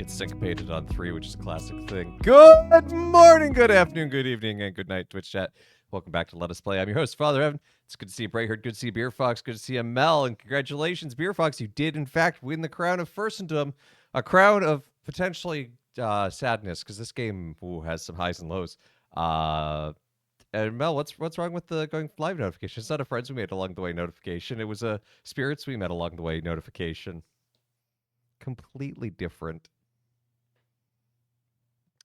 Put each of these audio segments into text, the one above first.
It's syncopated on 3, which is a classic thing. Good morning, good afternoon, good evening, and good night, Twitch chat. Welcome back to Let Us Play. I'm your host, Father Evan. It's good to see you, Brayherd. Good to see you, Beer Fox. Good to see you, Mel. And congratulations, Beer Fox. You did, in fact, win the crown of Firstendom. A crown of potentially sadness, because this game has some highs and lows. And Mel, what's wrong with the going live notification? It's not a friends we made along the way notification. It was a spirits we met along the way notification. Completely different.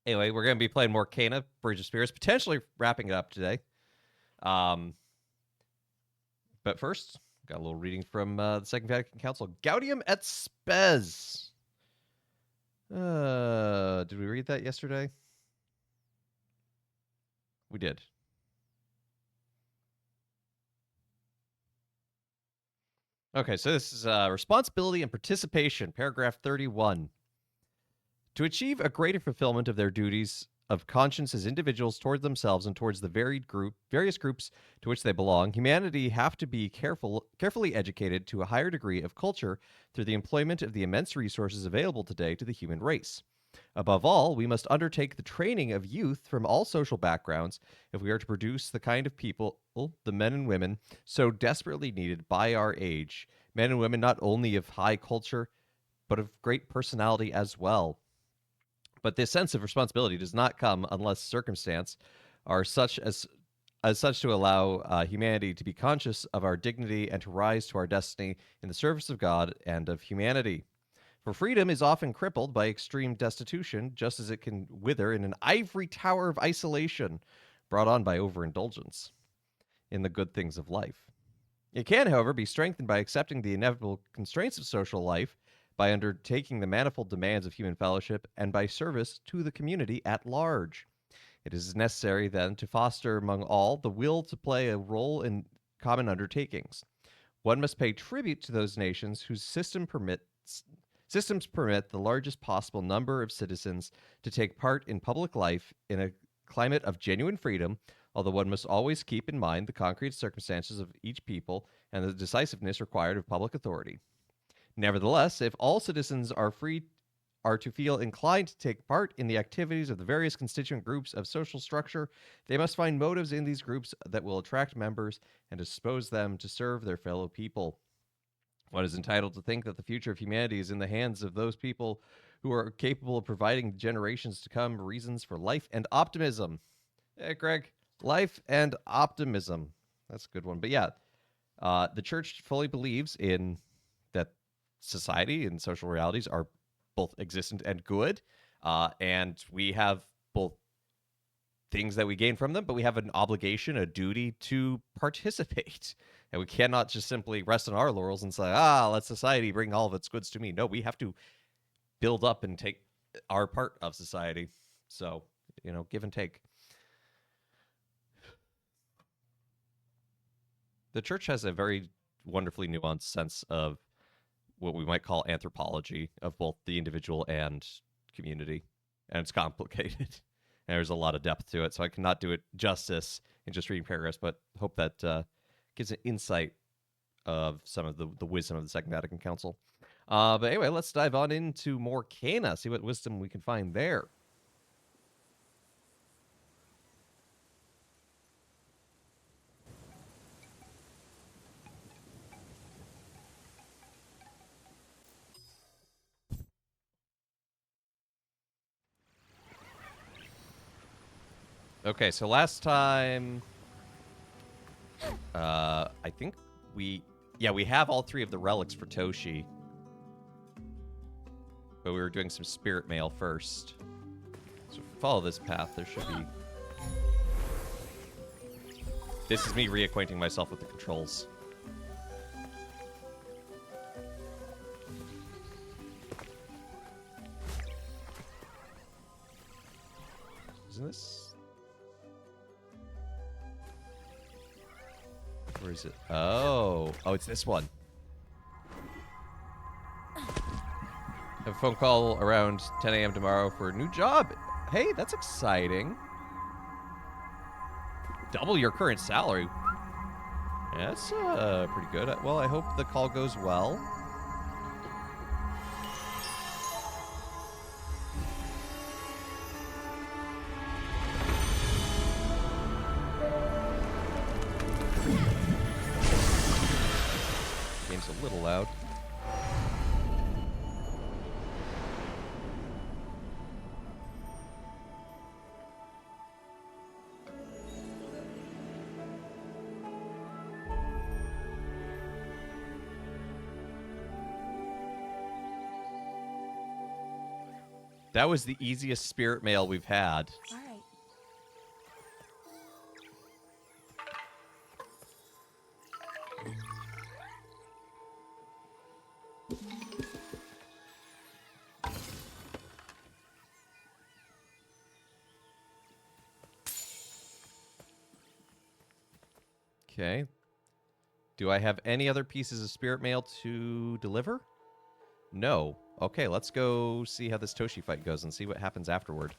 Anyway, we're going to be playing more Kena, Bridge of Spirits, potentially wrapping it up today. But first, got a little reading from the Second Vatican Council. Gaudium et Spes. Did we read that yesterday? We did. Okay, so this is responsibility and participation, paragraph 31. To achieve a greater fulfillment of their duties of conscience as individuals toward themselves and towards the various groups to which they belong, humanity have to be carefully educated to a higher degree of culture through the employment of the immense resources available today to the human race. Above all, we must undertake the training of youth from all social backgrounds if we are to produce the kind of people, the men and women, so desperately needed by our age, men and women not only of high culture, but of great personality as well. But this sense of responsibility does not come unless circumstances are such to allow humanity to be conscious of our dignity and to rise to our destiny in the service of God and of humanity. For freedom is often crippled by extreme destitution, just as it can wither in an ivory tower of isolation brought on by overindulgence in the good things of life. It can, however, be strengthened by accepting the inevitable constraints of social life, by undertaking the manifold demands of human fellowship, and by service to the community at large. It is necessary, then, to foster among all the will to play a role in common undertakings. One must pay tribute to those nations whose systems permit the largest possible number of citizens to take part in public life in a climate of genuine freedom, although one must always keep in mind the concrete circumstances of each people and the decisiveness required of public authority. Nevertheless, if all citizens are to feel inclined to take part in the activities of the various constituent groups of social structure, they must find motives in these groups that will attract members and dispose them to serve their fellow people. One is entitled to think that the future of humanity is in the hands of those people who are capable of providing generations to come reasons for life and optimism. Hey, Greg, life and optimism. That's a good one. But yeah, the church fully believes in that society and social realities are both existent and good, and we have both things that we gain from them, but we have an obligation, a duty to participate, and we cannot just simply rest on our laurels and say, let society bring all of its goods to me. No, we have to build up and take our part of society. So, give and take. The church has a very wonderfully nuanced sense of what we might call anthropology of both the individual and community. And it's complicated. And there's a lot of depth to it, so I cannot do it justice in just reading paragraphs, but hope that gives an insight of some of the wisdom of the Second Vatican Council. But anyway, let's dive on into more Kena, see what wisdom we can find there. Okay, so last time, I think we have all 3 of the relics for Toshi. But we were doing some spirit mail first. So if we follow this path, there should be... This is me reacquainting myself with the controls. Isn't this... Where is it? Oh, it's this one. Have a phone call around 10 a.m. tomorrow for a new job. Hey, that's exciting. Double your current salary. Yeah, that's pretty good. Well, I hope the call goes well. little loud. That was the easiest spirit mail we've had. All right. Okay. Do I have any other pieces of spirit mail to deliver? No. Okay, let's go see how this Toshi fight goes and see what happens afterward.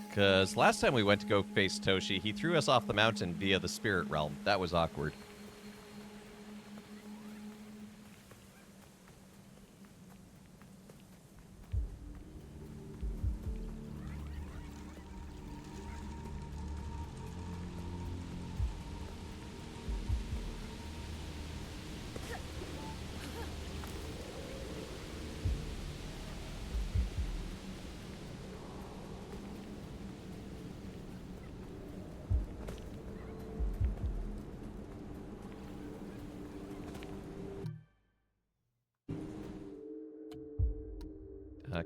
Because last time we went to go face Toshi, he threw us off the mountain via the spirit realm. That was awkward.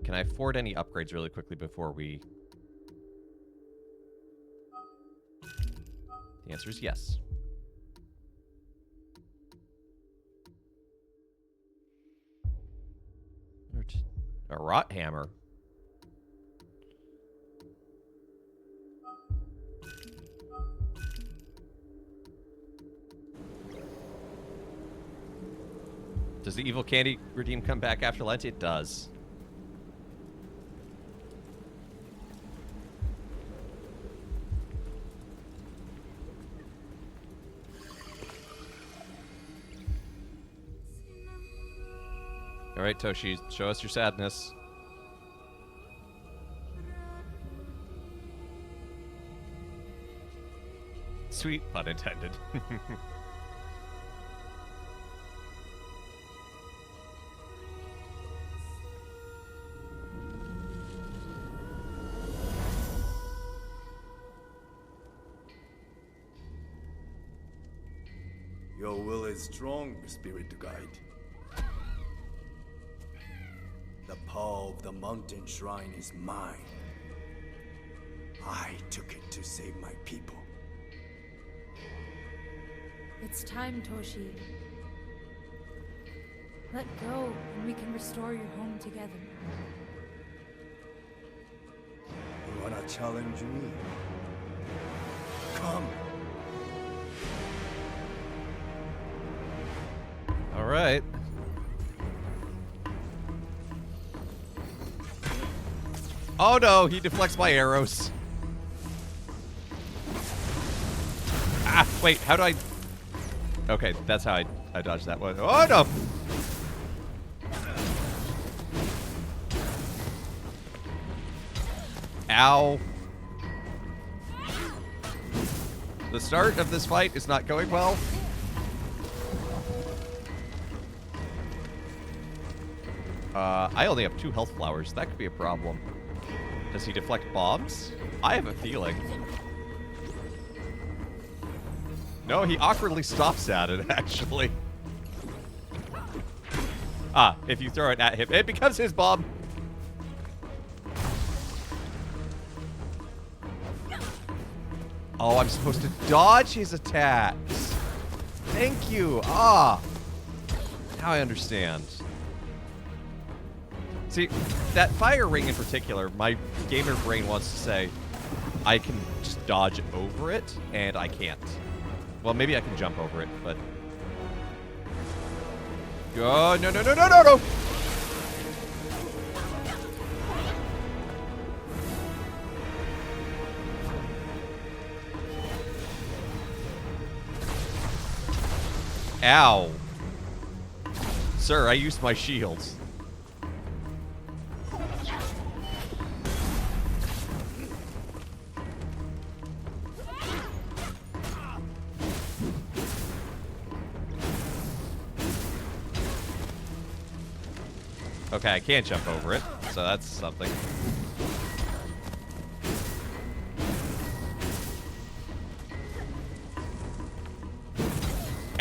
Can I afford any upgrades really quickly before we... The answer is yes. A rot hammer. Does the evil candy redeem come back after Lent? It does. All right, Toshi, show us your sadness. Sweet, pun intended. Your will is strong, Spirit Guide. The power of the mountain shrine is mine. I took it to save my people. It's time, Toshi. Let go, and we can restore your home together. You wanna challenge me? Come! All right. Oh no, he deflects my arrows. Ah, wait, how do I... Okay, that's how I dodged that one. Oh no! Ow. The start of this fight is not going well. I only have 2 health flowers. That could be a problem. Does he deflect bombs? I have a feeling. No, he awkwardly stops at it, actually. Ah, if you throw it at him, it becomes his bomb. Oh, I'm supposed to dodge his attacks. Thank you. Ah. Now I understand. See, that fire ring in particular, my gamer brain wants to say, I can just dodge over it, and I can't. Well, maybe I can jump over it, but... Oh, no, no, no, no, no, no! Ow. Sir, I used my shields. Okay, I can't jump over it, so that's something.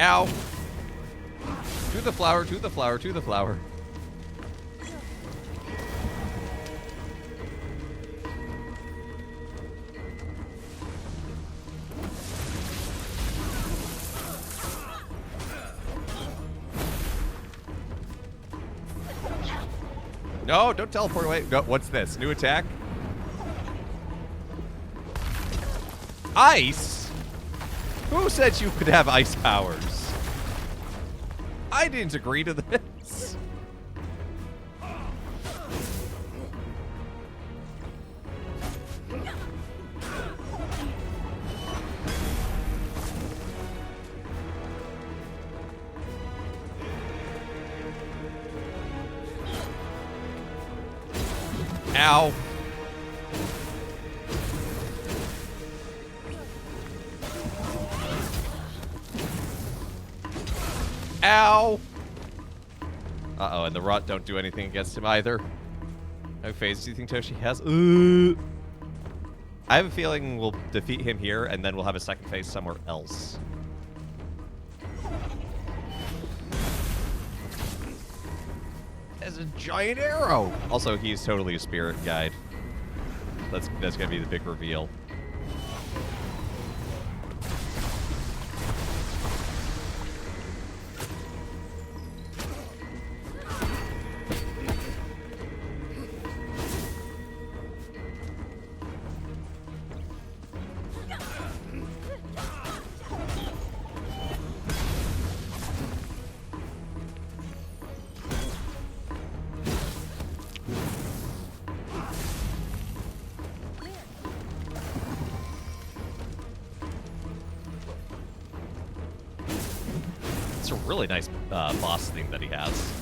Ow! To the flower, to the flower, to the flower. No, don't teleport away. No, what's this? New attack? Ice? Who said you could have ice powers? I didn't agree to this. Ow. Ow. Uh-oh, and the rot don't do anything against him either. No phases do you think Toshi has? I have a feeling we'll defeat him here, and then we'll have a second phase somewhere else. As a giant arrow. Also, he's totally a spirit guide. That's gonna be the big reveal. It's a really nice boss theme that he has.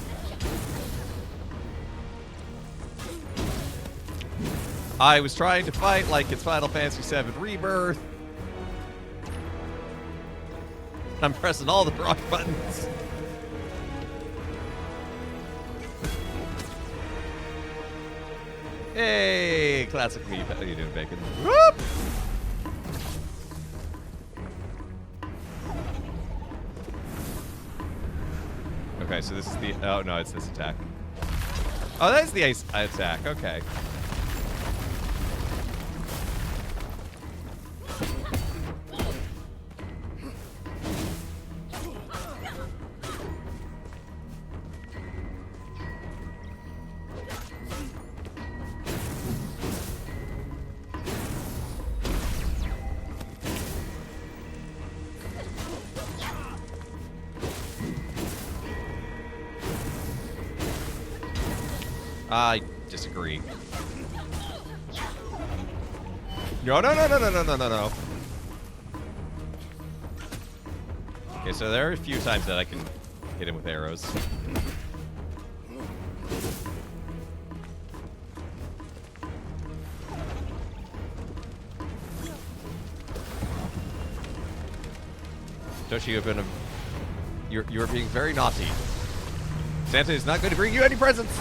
I was trying to fight like it's Final Fantasy VII Rebirth. I'm pressing all the wrong buttons. Hey, classic me. How you doing, Bacon? Whoop! Okay, so this is the... Oh, no, it's this attack. Oh, that's the ice attack. Okay. I disagree. No, no, no, no, no, no, no, no, no. Okay, so there are a few times that I can hit him with arrows. Toshi, you're being very naughty. Santa is not going to bring you any presents.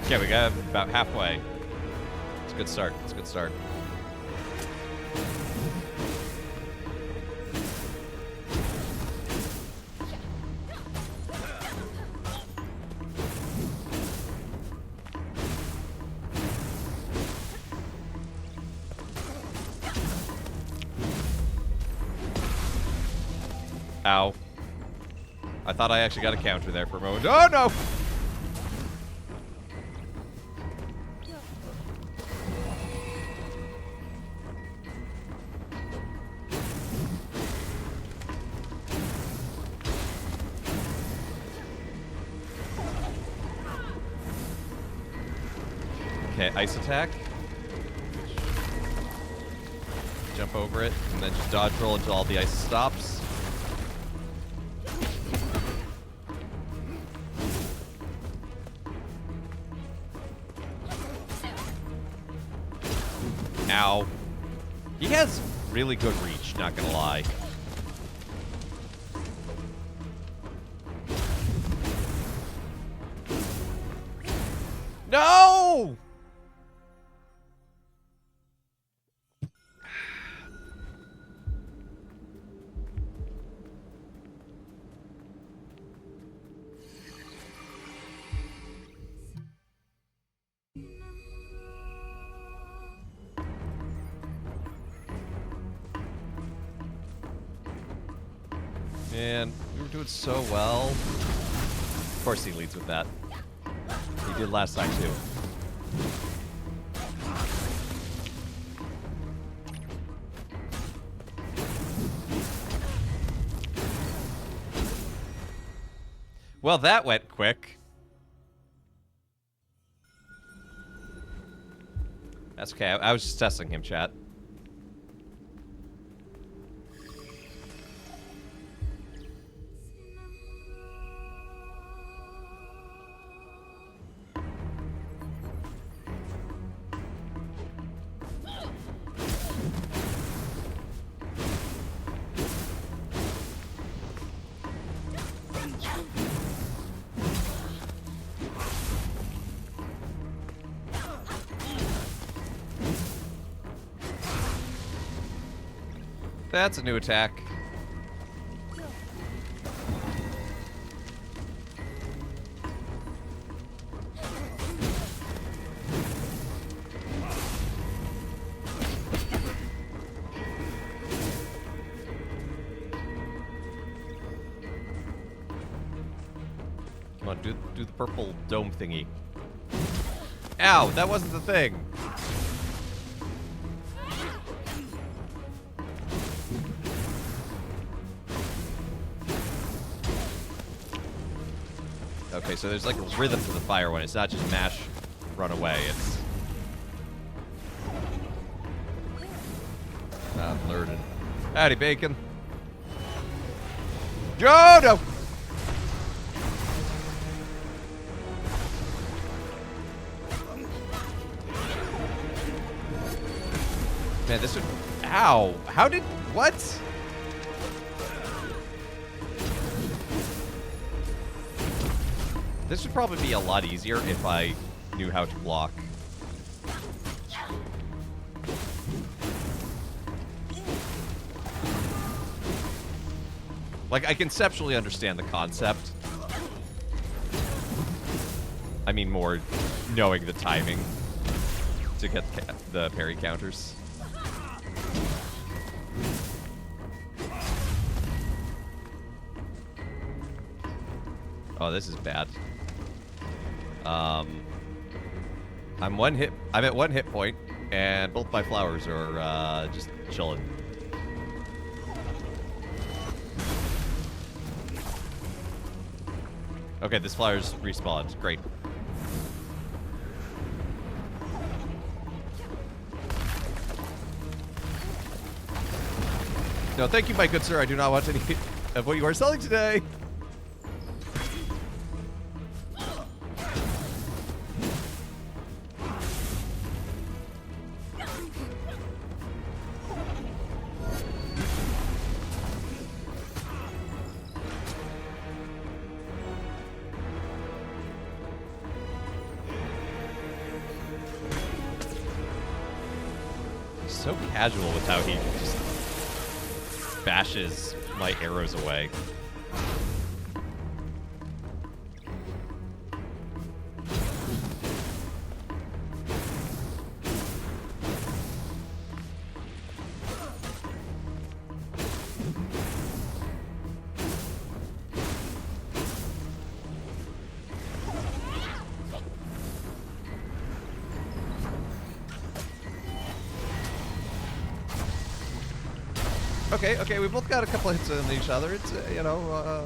Yeah, we got about halfway. It's a good start. It's a good start. Ow. I thought I actually got a counter there for a moment. Oh, no! Okay, ice attack. Jump over it, and then just dodge roll until all the ice stops. Ow. He has really good reach, not gonna lie. No! Man, we were doing so well. Of course he leads with that. He did last time too. Well, that went quick. That's okay. I was just testing him, chat. That's a new attack. Come on, do the purple dome thingy. Ow, that wasn't the thing. Okay, so there's like a rhythm to the fire one. It's not just mash, run away. It's... I'm learning. Howdy, Bacon. Jodo! Man, this would... Ow! How did... What? This would probably be a lot easier if I knew how to block. Like, I conceptually understand the concept. I mean, more knowing the timing to get the parry counters. Oh, this is bad. I'm at 1 hit point, and both my flowers are just chilling. Okay, this flower's respawned. Great. No, thank you, my good sir. I do not want any of what you are selling today. So casual with how he just bashes my arrows away. Okay, we both got a couple of hits on each other. It's, you know,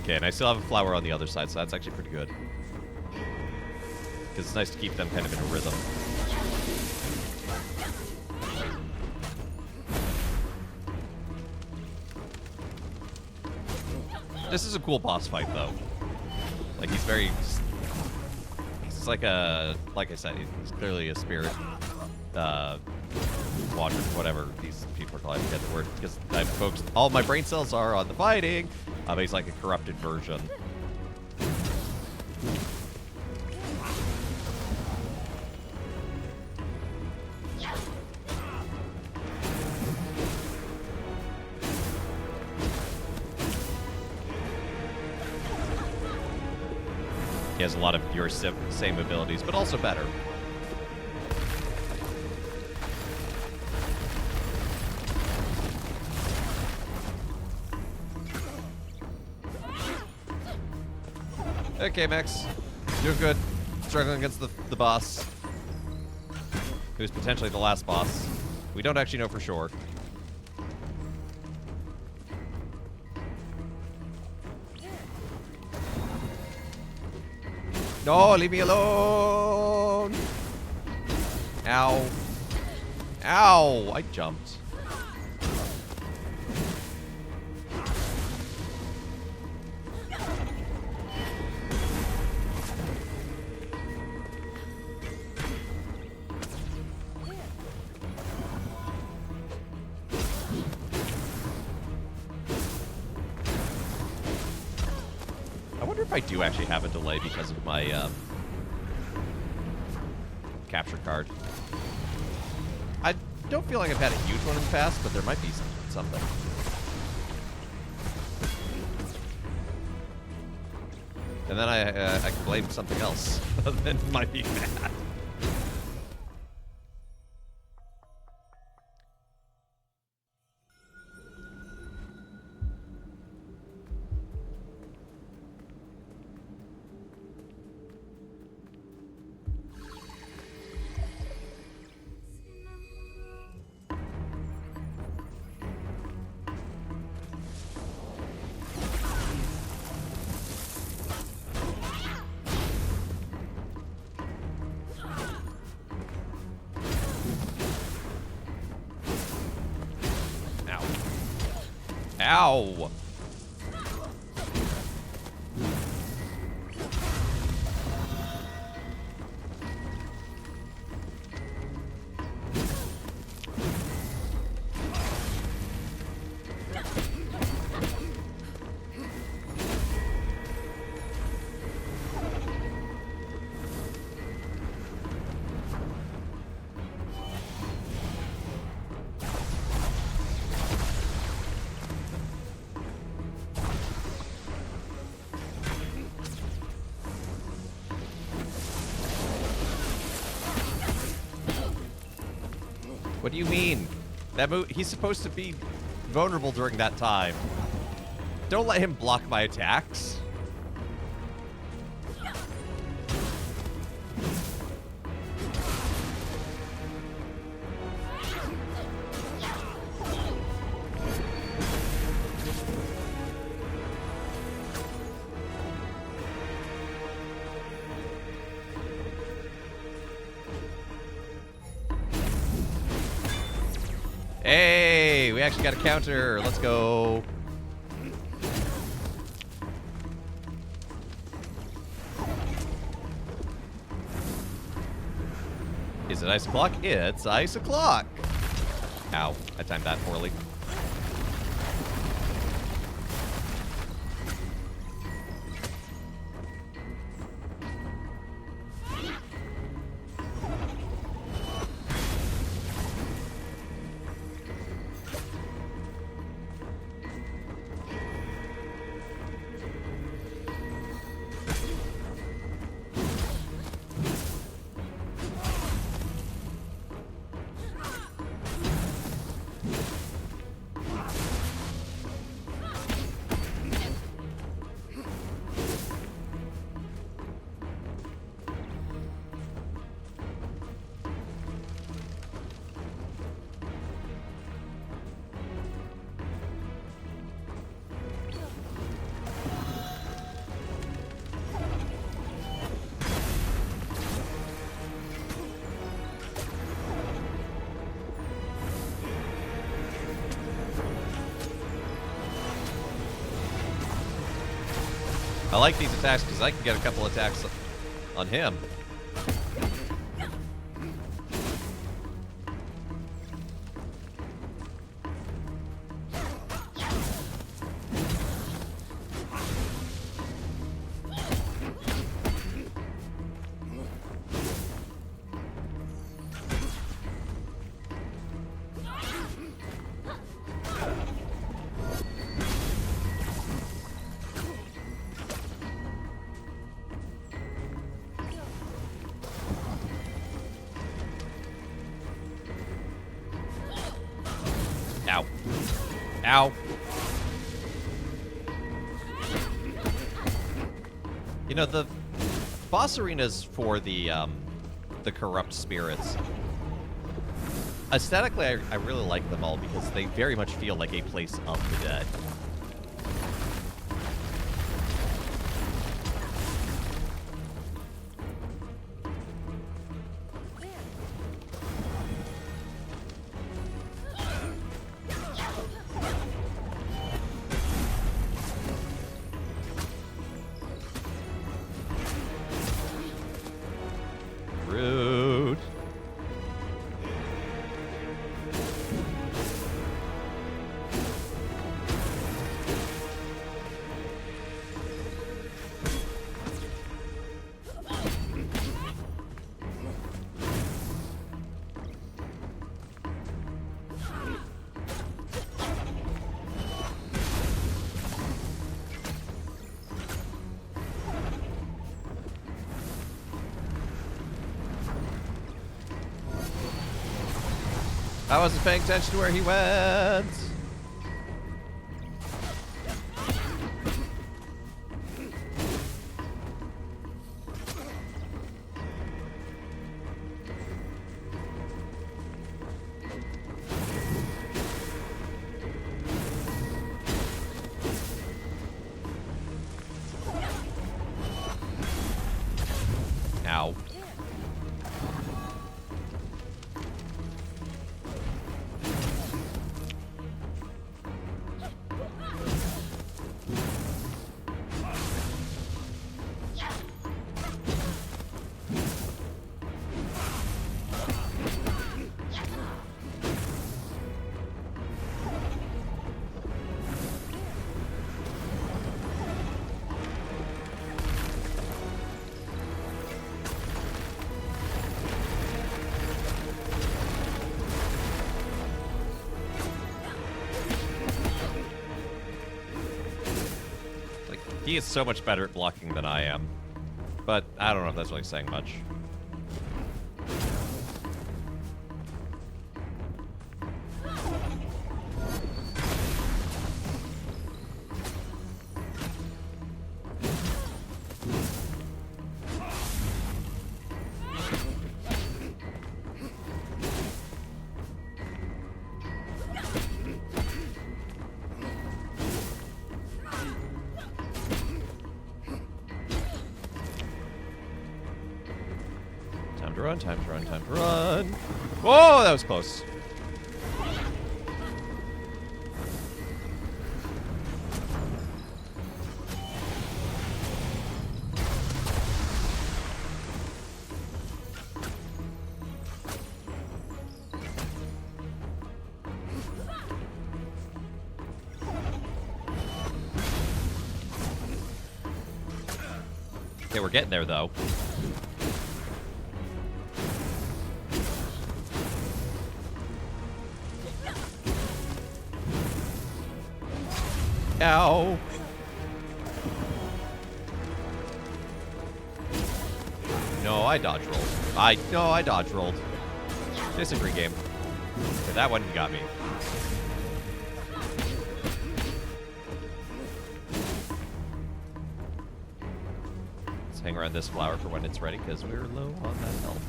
Okay, and I still have a flower on the other side, so that's actually pretty good. because it's nice to keep them kind of in a rhythm. This is a cool boss fight, though. Like, he's very... He's like a... Like I said, he's clearly a spirit. Watcher, whatever these people are calling. I forget the word, because I focused... All my brain cells are on the fighting. But he's like a corrupted version. He has a lot of your same abilities, but also better. Okay, Max. Doing good. Struggling against the boss. Who's potentially the last boss. We don't actually know for sure. No, leave me alone! Ow. Ow! I jumped. I wonder if I do actually have a delay because of my capture card. I don't feel like I've had a huge one in the past, but there might be something. And then I can blame something else other than my being mad. Ow! What do you mean? He's supposed to be vulnerable during that time. Don't let him block my attacks. Hey, we actually got a counter. Let's go. Is it ice o'clock? It's ice o'clock. Ow, I timed that poorly. I like these attacks because I can get a couple attacks on him. Ow. Ow. You know, the boss arenas for the corrupt spirits, aesthetically, I really like them all because they very much feel like a place of the dead. Rude. I wasn't paying attention to where he went. Ow. He is so much better at blocking than I am. But I don't know if that's really saying much. Time to run, time to run, time to run. Whoa, that was close. Okay, we're getting there, though. Ow. No, I dodge rolled. I dodge rolled. Disagree game. Okay, that one got me. Let's hang around this flower for when it's ready, because we're low on that health.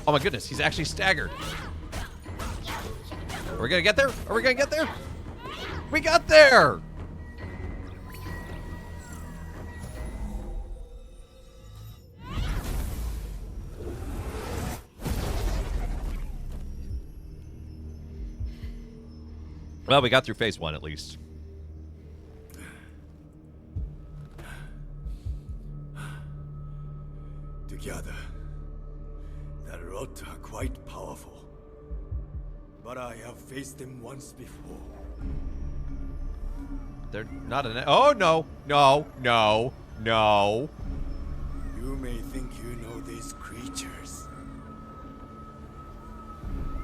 Oh my goodness, he's actually staggered. Are we gonna get there? Are we gonna get there? We got there! Well, we got through phase 1 at least. Together, the Rot are quite powerful. But I have faced them once before. They're not an... Oh, no. No. No. No. You may think you know these creatures.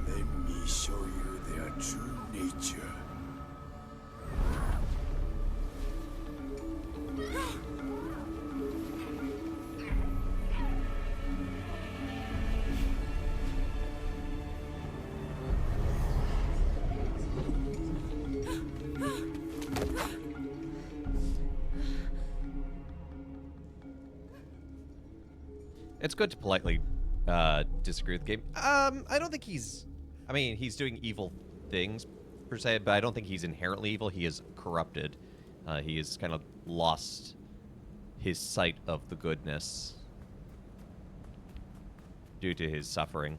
Let me show you their true nature. It's good to politely disagree with the game. I don't think he's... I mean, he's doing evil things, per se, but I don't think he's inherently evil. He is corrupted. He has kind of lost his sight of the goodness due to his suffering.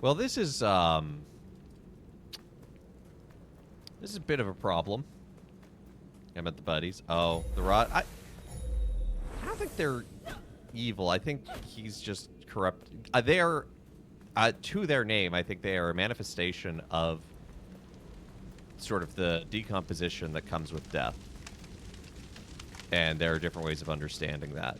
Well, this is a bit of a problem. I met the buddies. Oh, the rod. I don't think they're evil. I think he's just corrupt. They are, to their name, I think they are a manifestation of sort of the decomposition that comes with death. And there are different ways of understanding that.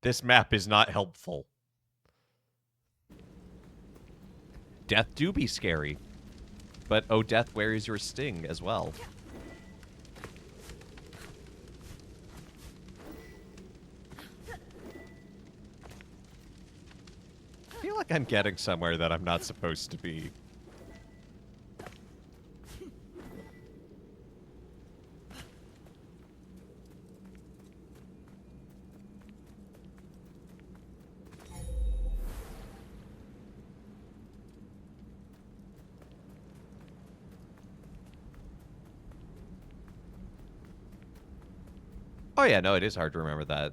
This map is not helpful. Death do be scary. But, oh, death, where is your sting as well? I feel like I'm getting somewhere that I'm not supposed to be. Oh yeah, no, it is hard to remember that.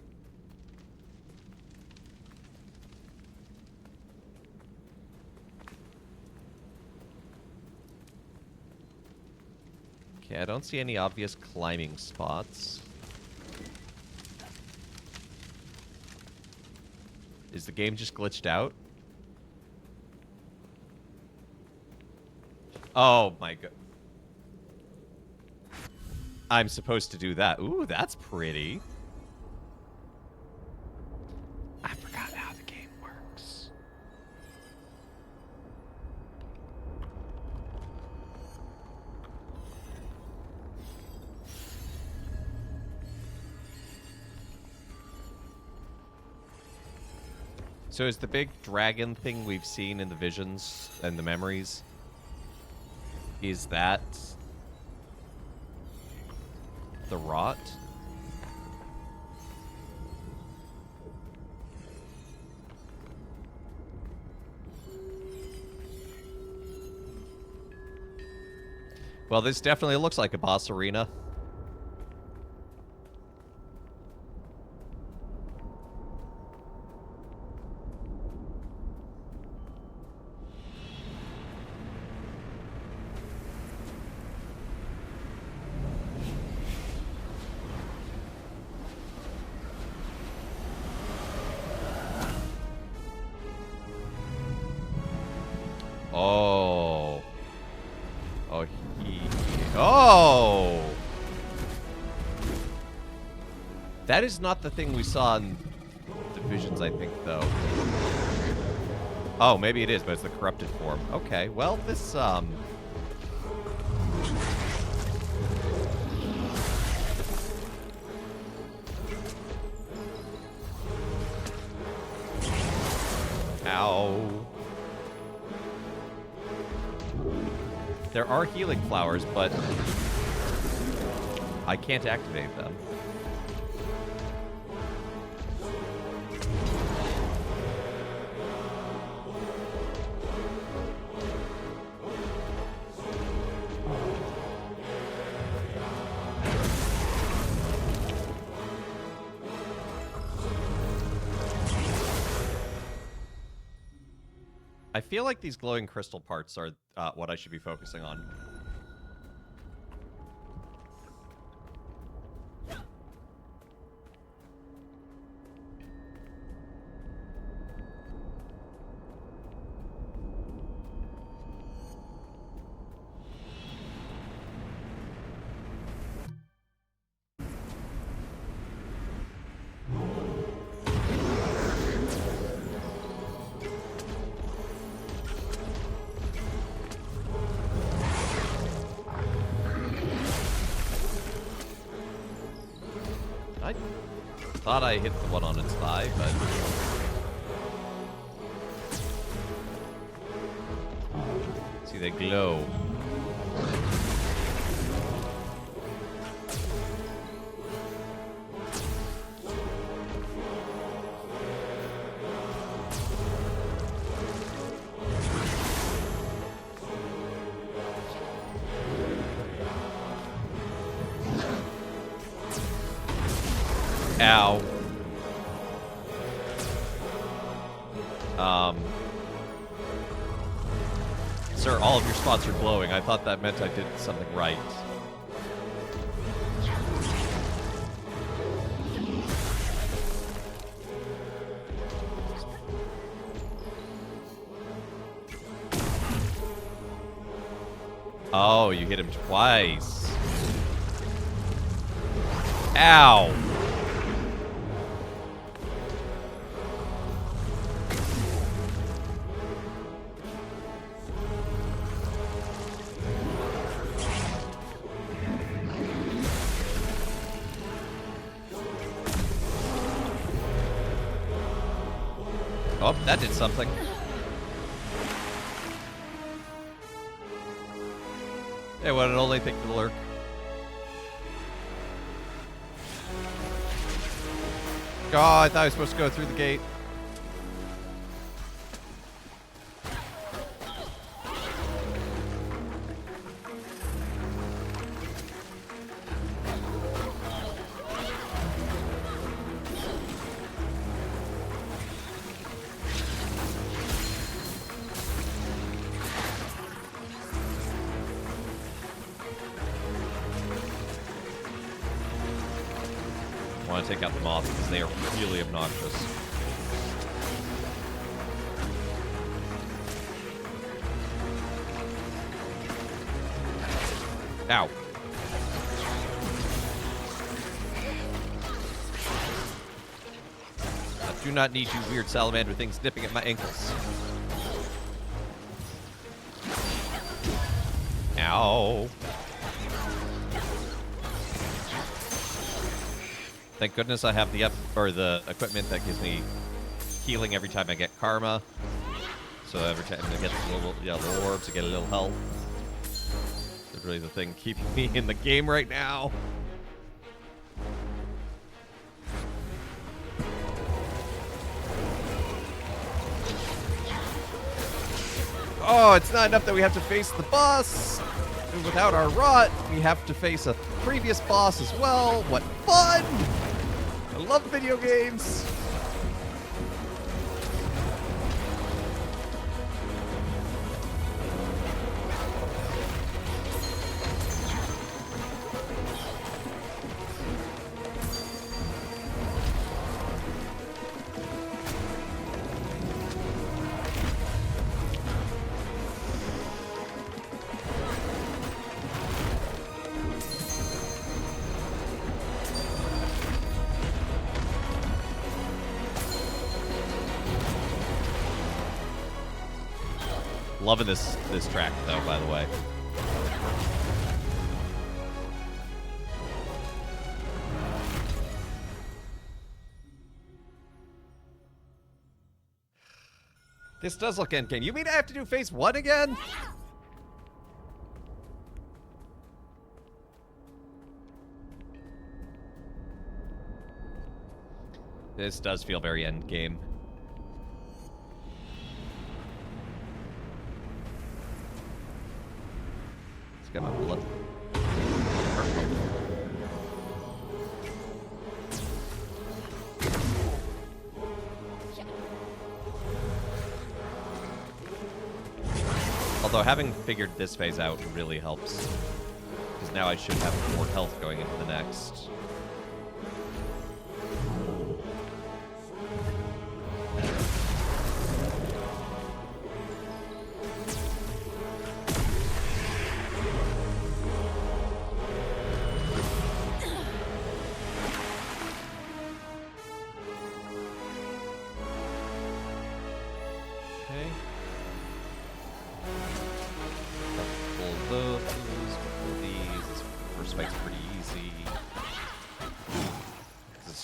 Okay, I don't see any obvious climbing spots. Is the game just glitched out? Oh my god. I'm supposed to do that. Ooh, that's pretty. I forgot how the game works. So is the big dragon thing we've seen in the visions and the memories, is that the rot? Well, this definitely looks like a boss arena. Oh. Oh, Oh! That is not the thing we saw in the visions, I think, though. Oh, maybe it is, but it's the corrupted form. Okay, well, this, Ow. There are healing flowers, but I can't activate them. I feel like these glowing crystal parts are what I should be focusing on. I thought I hit the one on its thigh, but... See, they glow. Ow. Sir, all of your spots are glowing. I thought that meant I did something right. Oh, you hit him twice. Ow. Oh, that did something. Hey, what an only thing to lurk. Oh, I thought I was supposed to go through the gate. I want to take out the moths because they are really obnoxious. Ow. I do not need you weird salamander things nipping at my ankles. Ow. Thank goodness I have the equipment that gives me healing every time I get karma. So every time I get little orbs, I get a little health. It's really the thing keeping me in the game right now. Oh, it's not enough that we have to face the boss. Without our rot, we have to face a previous boss as well. What fun! I love video games. Loving this track though, by the way. This does look endgame. You mean I have to do phase 1 again? This does feel very end game. Let's get my blood. Although having figured this phase out really helps. Because now I should have more health going into the next.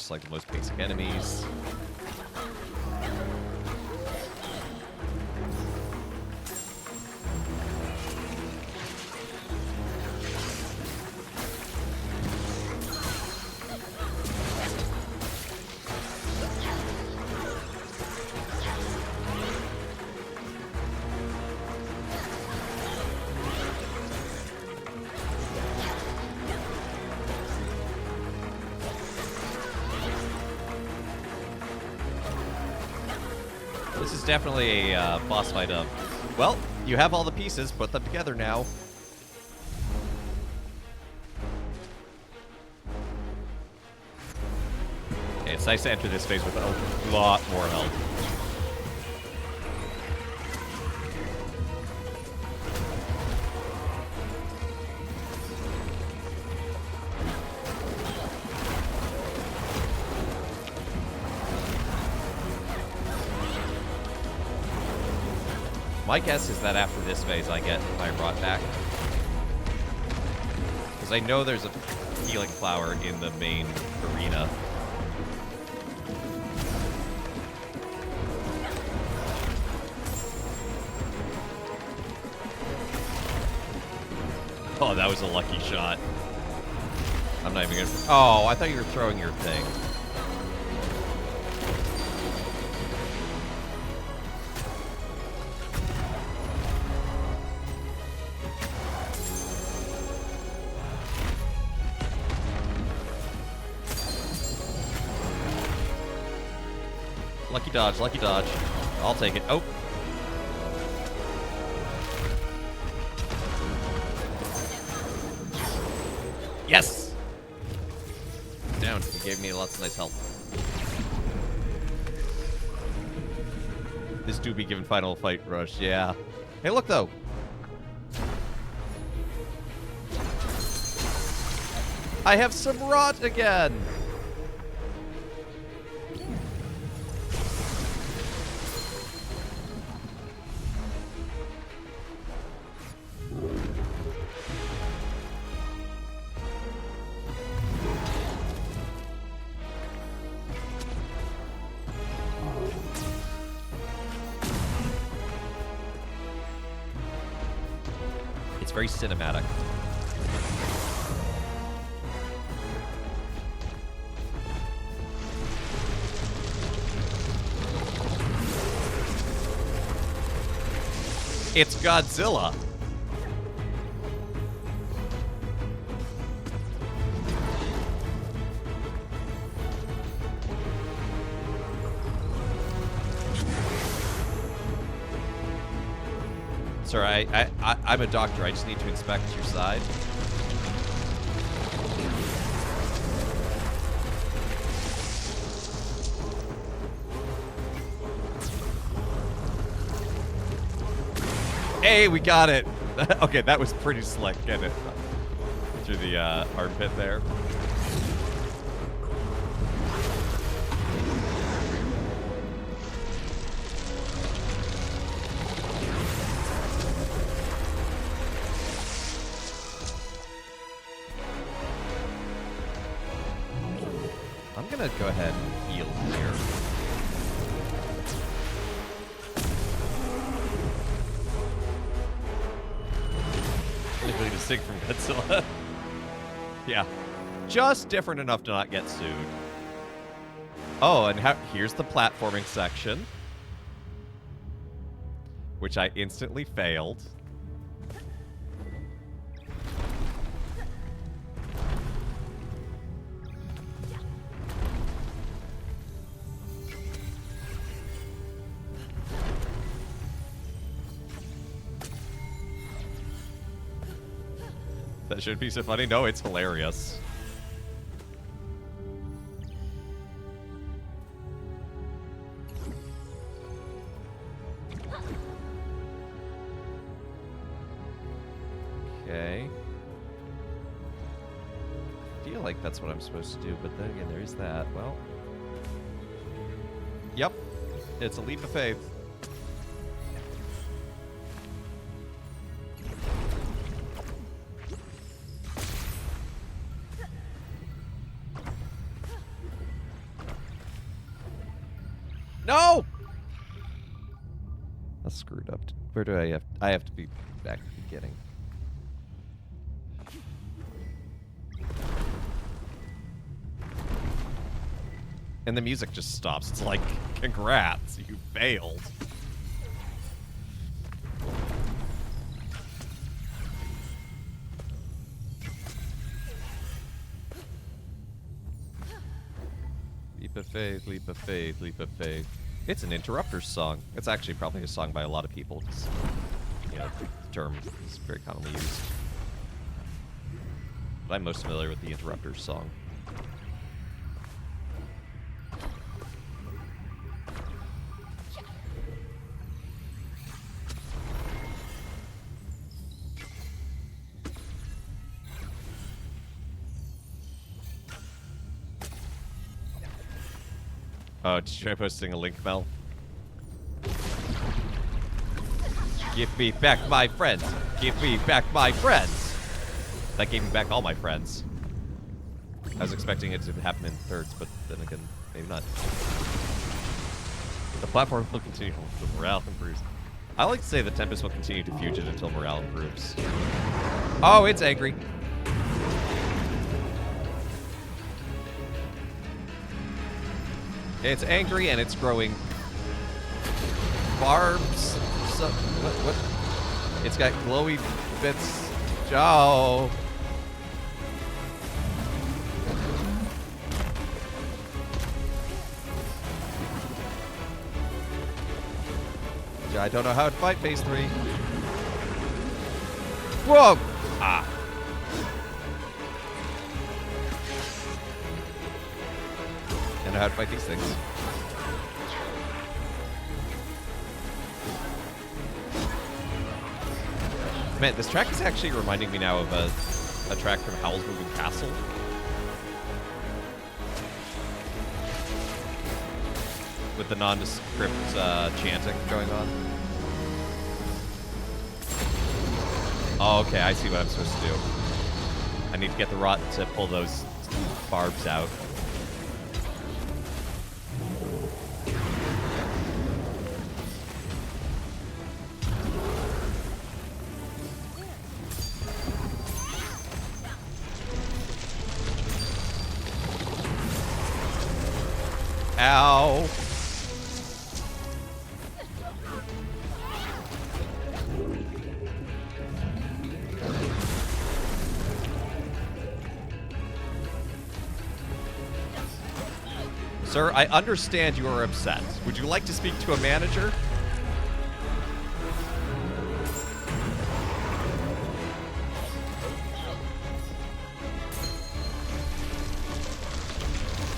Like the most basic enemies. This is definitely a boss fight of, well, you have all the pieces, put them together now. Okay, it's nice to enter this phase with a lot more health. My guess is that after this phase, I get my rot back. Because I know there's a healing flower in the main arena. Oh, that was a lucky shot. I'm not even gonna... Oh, I thought you were throwing your thing. Lucky dodge, lucky dodge. I'll take it. Oh. Yes! Down. He gave me lots of nice health. This do be given final fight rush, yeah. Hey, look though. I have some rot again! It's very cinematic. It's Godzilla. Sir, I'm a doctor. I just need to inspect your side. Hey, we got it. Okay, that was pretty slick. Get it through the armpit there. I'm gonna go ahead and heal here. Ability to sing from Godzilla. Yeah. Just different enough to not get sued. Oh, and here's the platforming section, which I instantly failed. That should be so funny. No, it's hilarious. Okay. I feel like that's what I'm supposed to do, but then again, there is that. Well. Yep. It's a leap of faith. No! That's screwed up. Where do I have? I have to be back at the beginning. And the music just stops. It's like, congrats, you failed. Leap of faith, leap of faith, leap of faith. It's an Interrupters song. It's actually probably a song by a lot of people. 'Cause, you know, the term is very commonly used. But I'm most familiar with the Interrupters song. Oh, did you try posting a link, Mel? Give me back my friends. Give me back my friends. That gave me back all my friends. I was expecting it to happen in thirds, but then again, maybe not. The platform will continue until morale improves. I like to say the Tempest will continue to fuse it until morale improves. Oh, it's angry. It's angry and it's growing barbs. So, what? It's got glowy bits. Joe. I don't know how to fight phase 3. Whoa! Ah. I know how to fight these things. Man, this track is actually reminding me now of a track from Howl's Moving Castle. With the nondescript chanting going on. Oh, okay, I see what I'm supposed to do. I need to get the rot to pull those barbs out. Ow. Sir, I understand you are upset. Would you like to speak to a manager?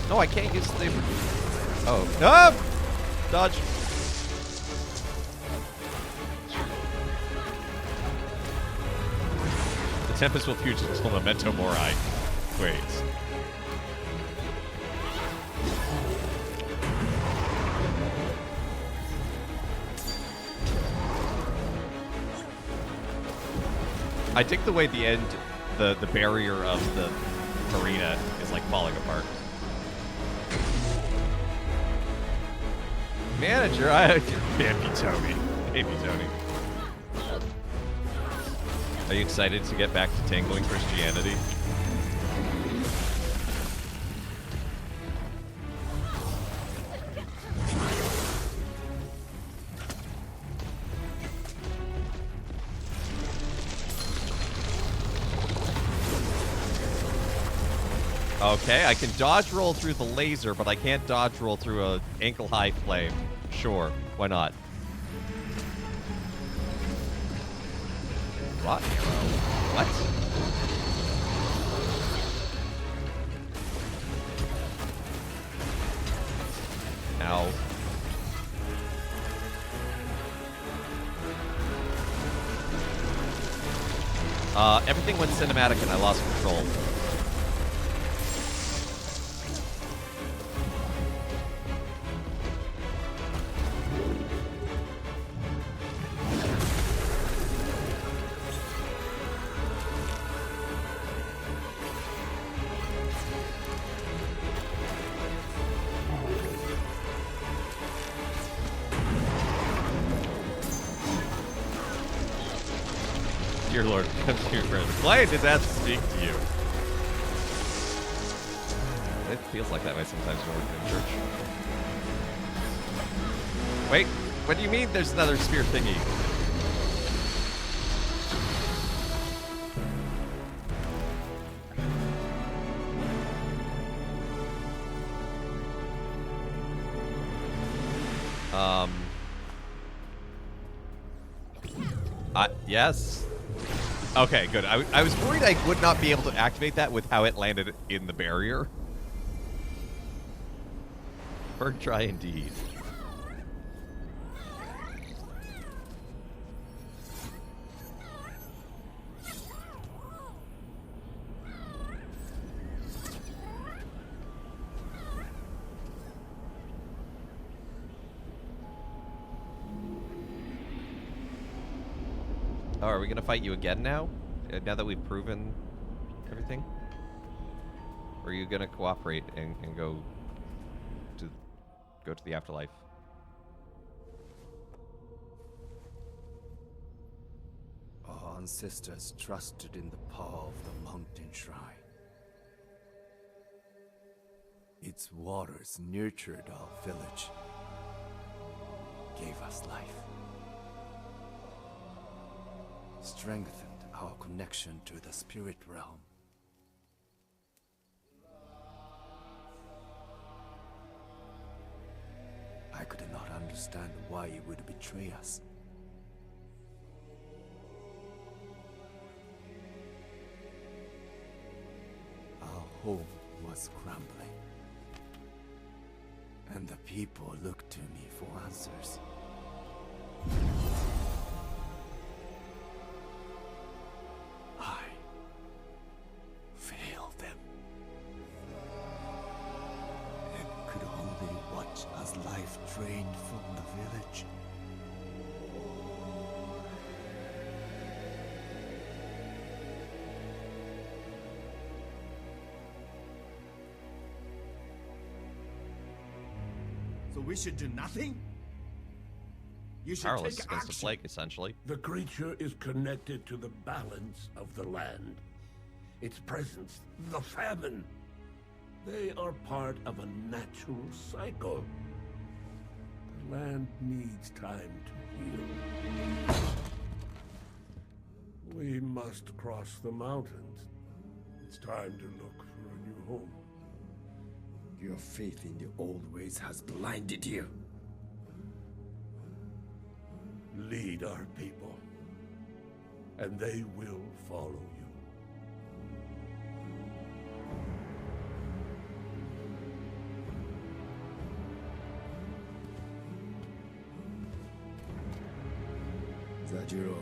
No, I can't use the... Oh. Ah! Dodge. The Tempest will fuse until Memento Mori. Wait. I dig the way the end, the barrier of the arena is like falling apart. Manager, Baby Tony. Baby Tony. Are you excited to get back to tangling Christianity? Okay, I can dodge roll through the laser, but I can't dodge roll through a ankle-high flame. Sure, why not? Rot arrow. What? Ow. Everything went cinematic and I lost control. Dear Lord, come to your friend. Why did that speak to you? It feels like that way sometimes when we're in church. Wait, what do you mean there's another spear thingy? Yes. Okay, good. I was worried I would not be able to activate that with how it landed in the barrier. Bird try indeed. Oh, are we gonna fight you again now? Now that we've proven everything? Or are you gonna cooperate and go to the afterlife? Our ancestors trusted in the power of the mountain shrine. Its waters nurtured our village, gave us life, strengthened our connection to the spirit realm. I could not understand why he would betray us. Our home was crumbling, and the people looked to me for answers. I failed them, and could only watch as life drained from the village. So we should do nothing? You should Powerless take against the action. plague, essentially. The creature is connected to the balance of the land. Its presence, the famine. They are part of a natural cycle. The land needs time to heal. We must cross the mountains. It's time to look for a new home. Your faith in the old ways has blinded you. Lead our people, and they will follow you. Zajiro,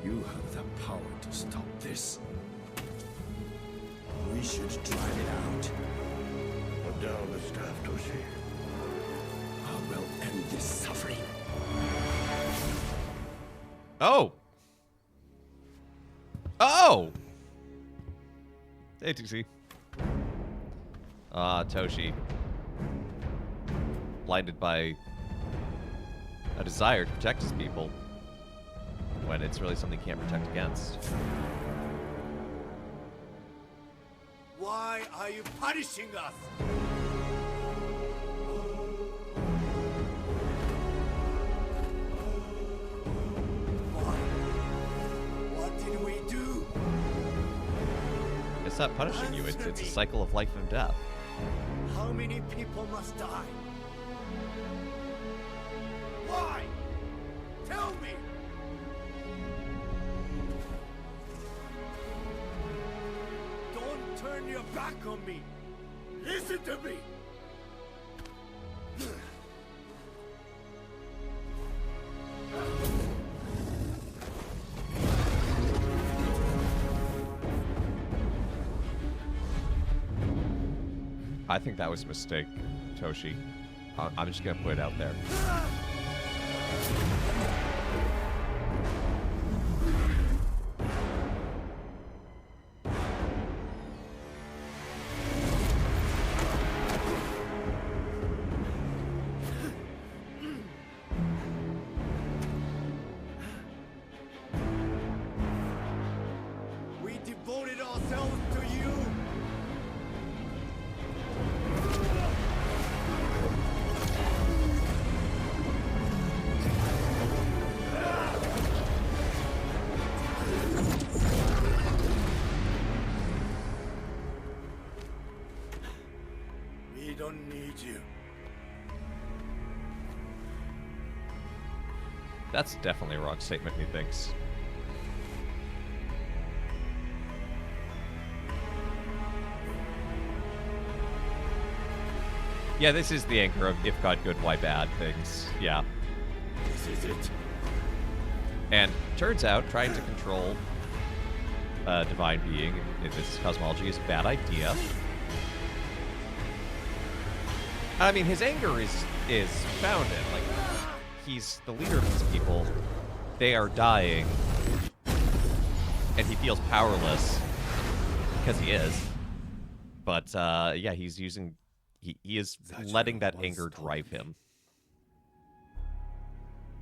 you have the power to stop this. We should drive it out. Put down the staff, Toshi. I will end this suffering. Oh! Oh! Hey, Tuxie. Toshi. Blinded by a desire to protect his people, when it's really something he can't protect against. Why are you punishing us? What did we do? stop punishing you. It's a cycle of life and death. How many people must die? Why? Tell me! Don't turn your back on me! Listen to me! I think that was a mistake, Toshi. I'm just gonna put it out there. We devoted ourselves to you! We don't need you. That's definitely a wrong statement, methinks. Yeah, this is the anchor of if God good, why bad things. Yeah. This is it. And turns out trying to control a divine being in this cosmology is a bad idea. I mean, his anger is founded. Like, he's the leader of these people. They are dying. And he feels powerless. Because he is. But, yeah, he's using... He is letting that anger drive him.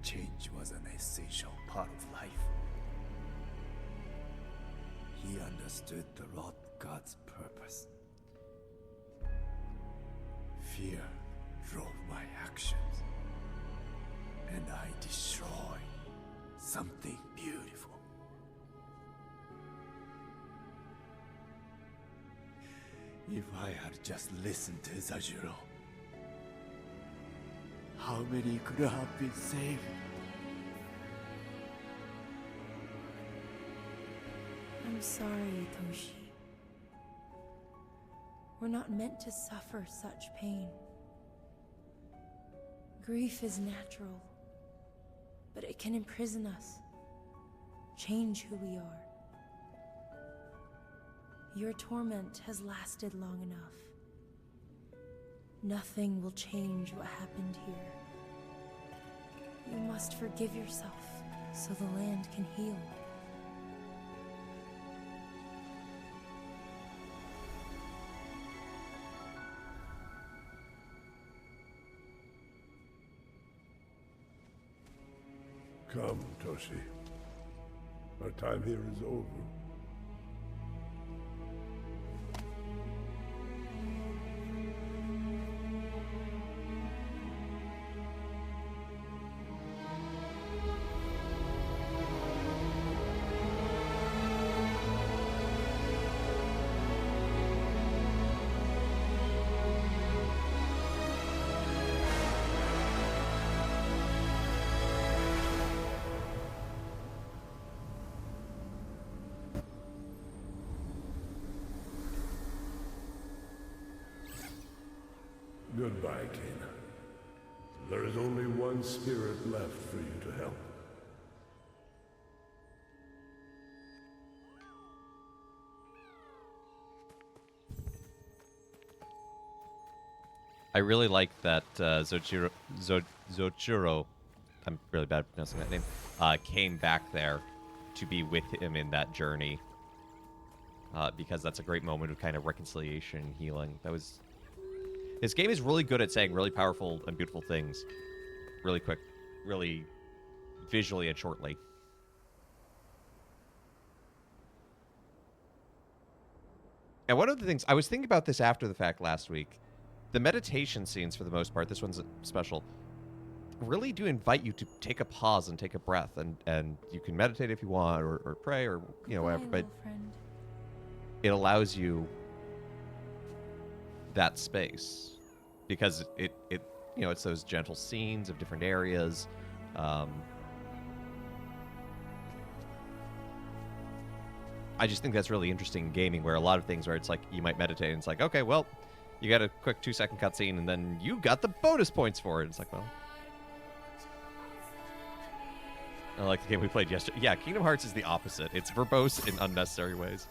Change was an essential part of life. He understood the Lord God's purpose. Fear drove my actions, and I destroyed something beautiful. If I had just listened to Zajuro, how many could have been saved? I'm sorry, Toshi. We're not meant to suffer such pain. Grief is natural, but it can imprison us, change who we are. Your torment has lasted long enough. Nothing will change what happened here. You must forgive yourself so the land can heal. Come, Toshi. Our time here is over. Goodbye, Kena. There is only one spirit left for you to help. I really like that Zochiro, I'm really bad at pronouncing that name, came back there to be with him in that journey. Because that's a great moment of kind of reconciliation and healing. That was... This game is really good at saying really powerful and beautiful things. Really quick. Really visually and shortly. And one of the things... I was thinking about this after the fact last week. The meditation scenes, for the most part, this one's special, really do invite you to take a pause and take a breath. And you can meditate if you want, or pray, or, you know, whatever. Goodbye, But little friend. it allows you that space because it you know, it's those gentle scenes of different areas. I just think that's really interesting in gaming, where a lot of things where it's like you might meditate and it's like, okay, well, you got a quick 2-second cutscene and then you got the bonus points for it. It's like, well, I like the game we played yesterday. Yeah, Kingdom Hearts is the opposite. It's verbose in unnecessary ways.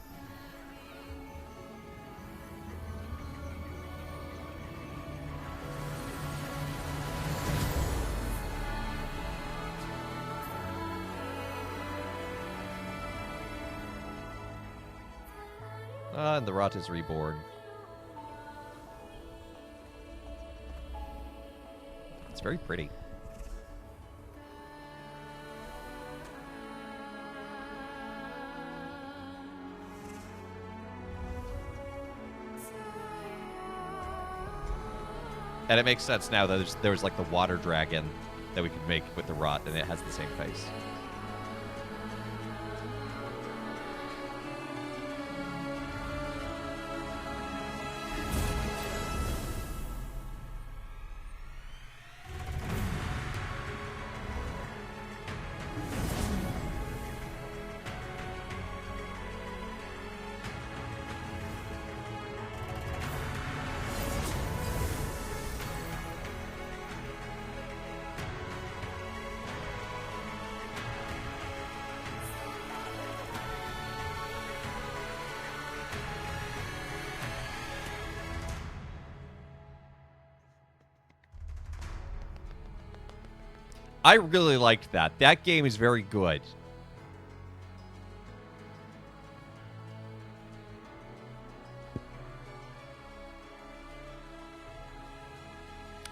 And the Rot is reborn. It's very pretty. And it makes sense now that there was like the water dragon that we could make with the Rot, and it has the same face. I really liked that. That game is very good.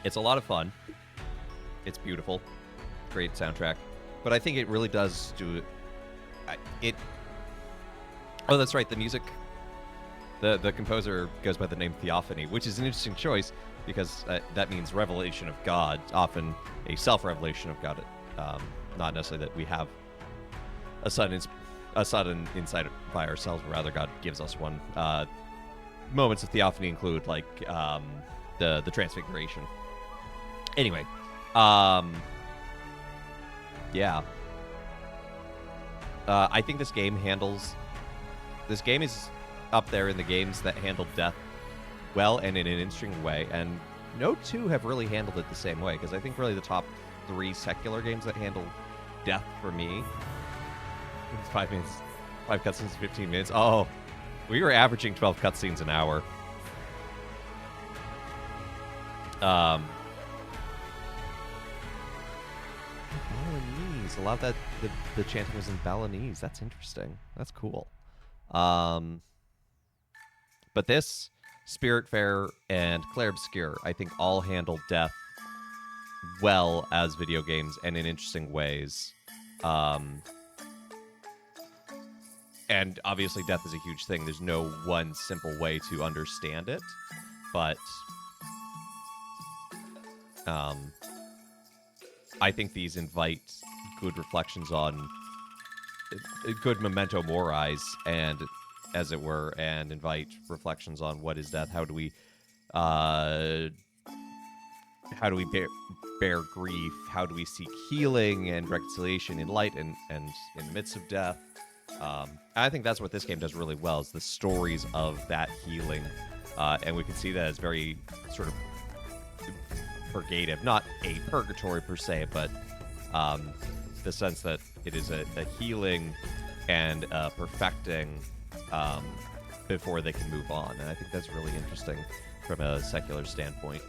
It's a lot of fun. It's beautiful. Great soundtrack. But I think it really does do it. Oh, that's right. The music. The composer goes by the name Theophany, which is an interesting choice because that means revelation of God, often a self-revelation of God. Not necessarily that we have a sudden insight by ourselves, but rather God gives us one. Moments of theophany include like the Transfiguration. Anyway, yeah. I think this game is up there in the games that handle death well and in an interesting way, and no two have really handled it the same way, because I think really the top 3 secular games that handle death for me, it's 5 minutes, 5 cutscenes, 15 minutes. Oh, we were averaging 12 cutscenes an hour. Balinese. A lot of that, the chanting was in Balinese. That's interesting. That's cool. But this, Spiritfarer, and Clair Obscur, I think all handle death well as video games and in interesting ways. And obviously death is a huge thing. There's no one simple way to understand it. But I think these invite good reflections on good memento mori, and as it were, and invite reflections on what is death. How do we bear grief? How do we seek healing and reconciliation in light and in the midst of death? I think that's what this game does really well, is the stories of that healing, and we can see that as very sort of purgative, not a purgatory per se, but the sense that it is a healing and perfecting before they can move on. And I think that's really interesting from a secular standpoint.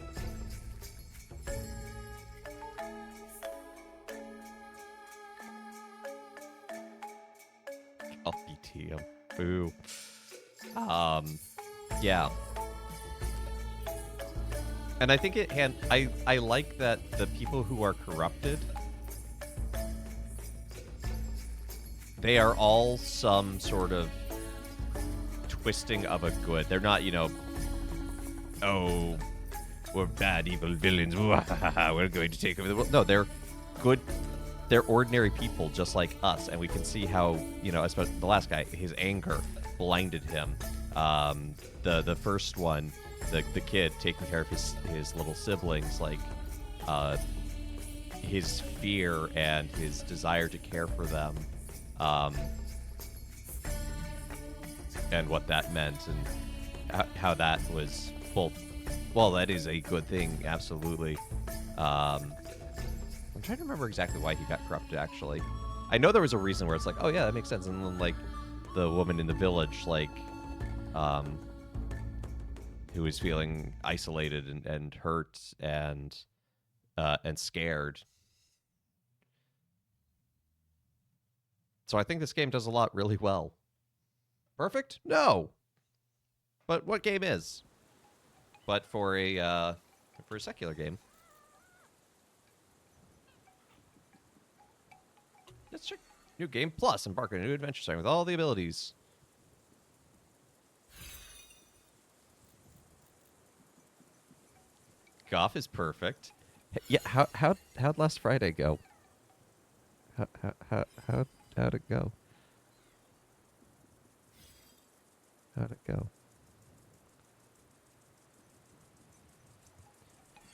Oh, BT. Boo. Yeah. And I think I like that the people who are corrupted, they are all some sort of twisting of a good. They're not, oh, we're bad, evil villains. We're going to take over the world. No, they're good. They're ordinary people just like us. And we can see how, especially the last guy, his anger blinded him. The first one, the kid taking care of his little siblings, like his fear and his desire to care for them, and what that meant, and how that was both. Well, that is a good thing, absolutely. I'm trying to remember exactly why he got corrupted, actually. I know there was a reason where it's like, oh yeah, that makes sense. And then, like, the woman in the village, like, who was feeling isolated and hurt and scared. So I think this game does a lot really well. Perfect? No. But what game is? But for a secular game. Let's check New Game Plus. Embark on a new adventure starting with all the abilities. Goff is perfect. Yeah, how'd last Friday go? How'd it go? How'd it go?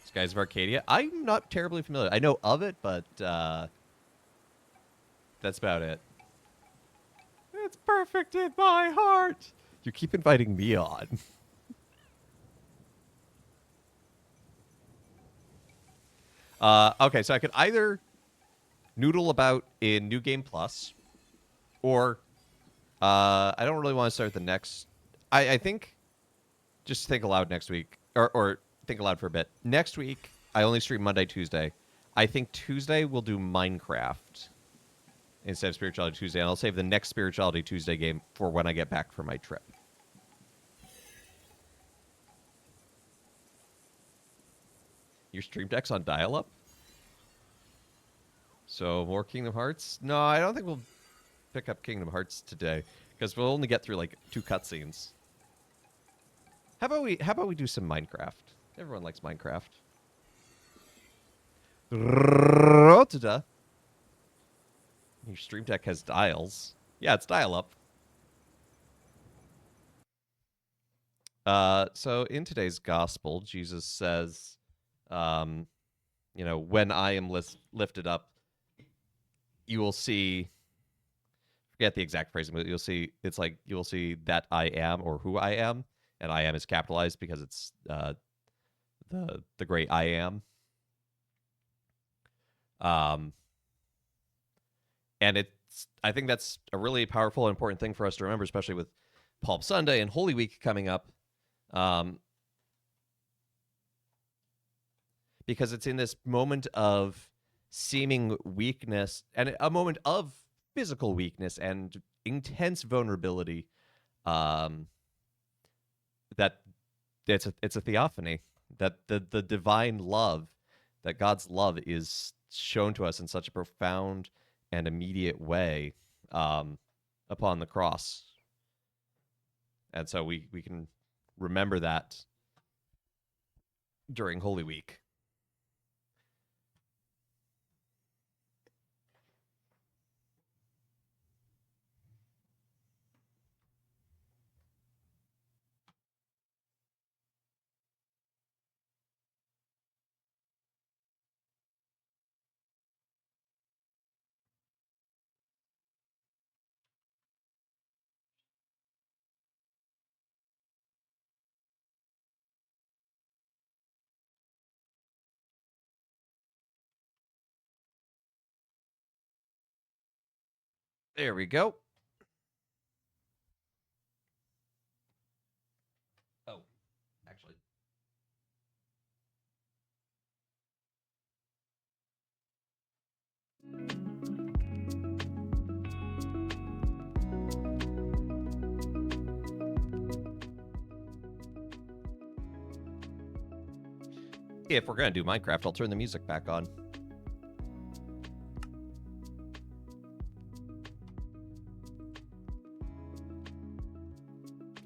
Skies of Arcadia. I'm not terribly familiar. I know of it, but that's about it. It's perfect in my heart. You keep inviting me on. Okay, so I could either noodle about in New Game Plus, or I don't really want to start the next. I think just think aloud next week, or think aloud for a bit. Next week, I only stream Monday, Tuesday. I think Tuesday we'll do Minecraft instead of Spirituality Tuesday, and I'll save the next Spirituality Tuesday game for when I get back from my trip. Your stream deck's on dial-up? So more Kingdom Hearts? No, I don't think we'll pick up Kingdom Hearts today, because we'll only get through like 2 cutscenes. How about we do some Minecraft? Everyone likes Minecraft. Rotada. Your stream deck has dials. Yeah, it's dial-up. So in today's gospel, Jesus says, when I am lifted up, you will see, forget the exact phrasing, but you'll see, it's like, you will see that I am, or who I am, and I am is capitalized because it's the great I am. And I think that's a really powerful and important thing for us to remember, especially with Palm Sunday and Holy Week coming up. Because it's in this moment of seeming weakness and a moment of physical weakness and intense vulnerability, that it's a theophany, that the divine love, that God's love is shown to us in such a profound and immediate way upon the cross. And so we can remember that during Holy Week. There we go. Oh, actually. If we're going to do Minecraft, I'll turn the music back on.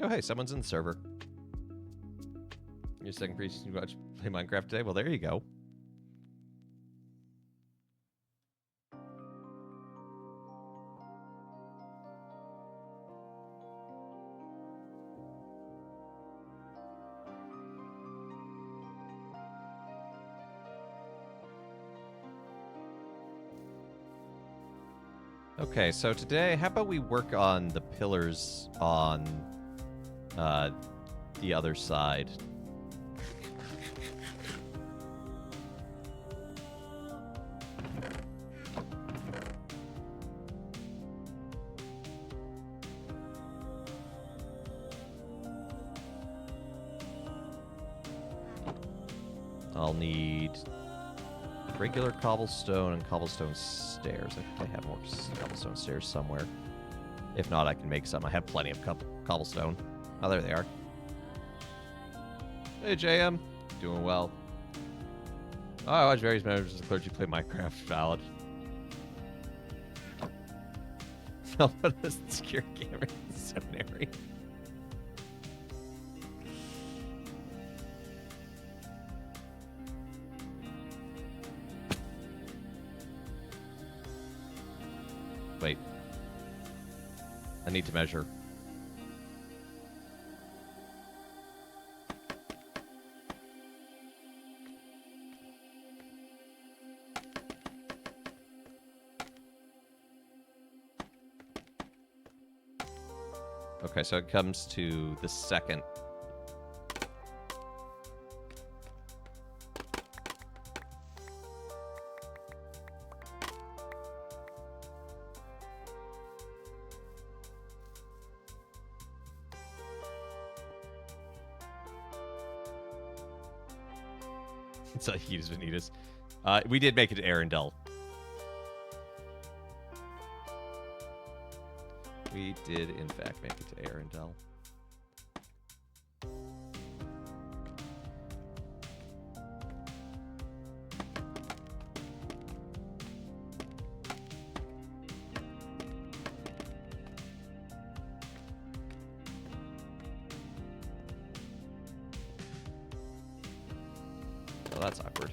Oh, hey, someone's in the server. Your second priest, you watch play Minecraft today? Well, there you go. Okay, so today, how about we work on the pillars on the other side? I'll need regular cobblestone and cobblestone stairs. I think I have more cobblestone stairs somewhere. If not, I can make some. I have plenty of cobblestone. Oh, there they are. Hey, JM. Doing well. Oh, I watch various members of the clergy play Minecraft. Valid. I'll put a secure camera in the seminary. Wait. I need to measure. Okay, so it comes to the second. It's like Heatus Vanitas. We did make it to Arendelle. We did, in fact, make it to Arendelle. Oh, that's awkward.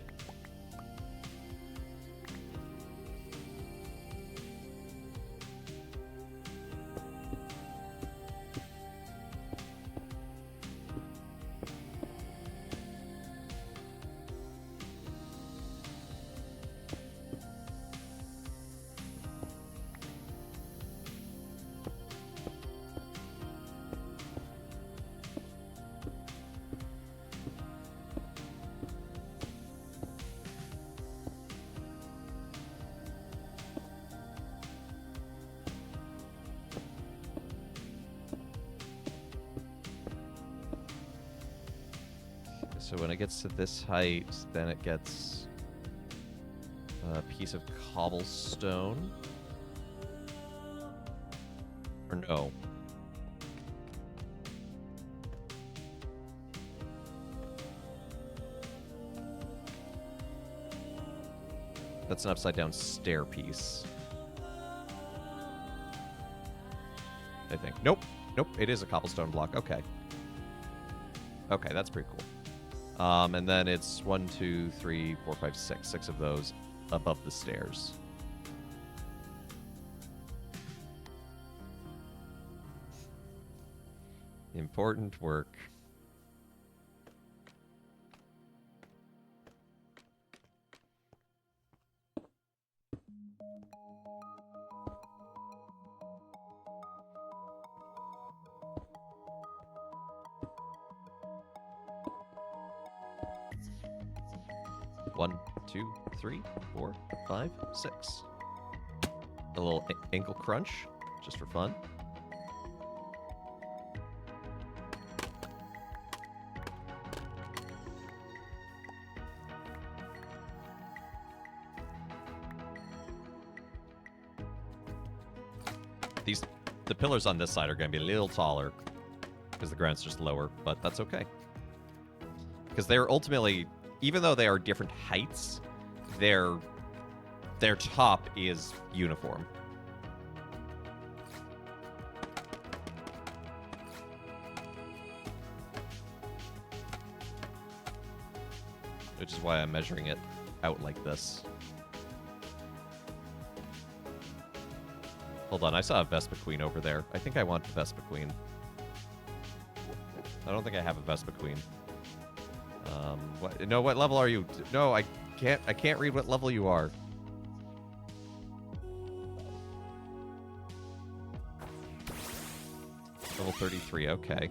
So when it gets to this height, then it gets a piece of cobblestone. Or no. That's an upside down stair piece. I think. Nope. Nope. It is a cobblestone block. Okay. Okay, that's pretty cool. And then it's 1, 2, 3, 4, 5, 6. 6 of those above the stairs. Important work. One, 2, 3, 4, 5, 6. A little ankle crunch, just for fun. The pillars on this side are going to be a little taller because the ground's just lower, but that's okay. Because they're ultimately, even though they are different heights, their top is uniform. Which is why I'm measuring it out like this. Hold on, I saw a Vespa Queen over there. I think I want the Vespa Queen. I don't think I have a Vespa Queen. No, what level are you? No, I can't read what level you are. Level 33, okay.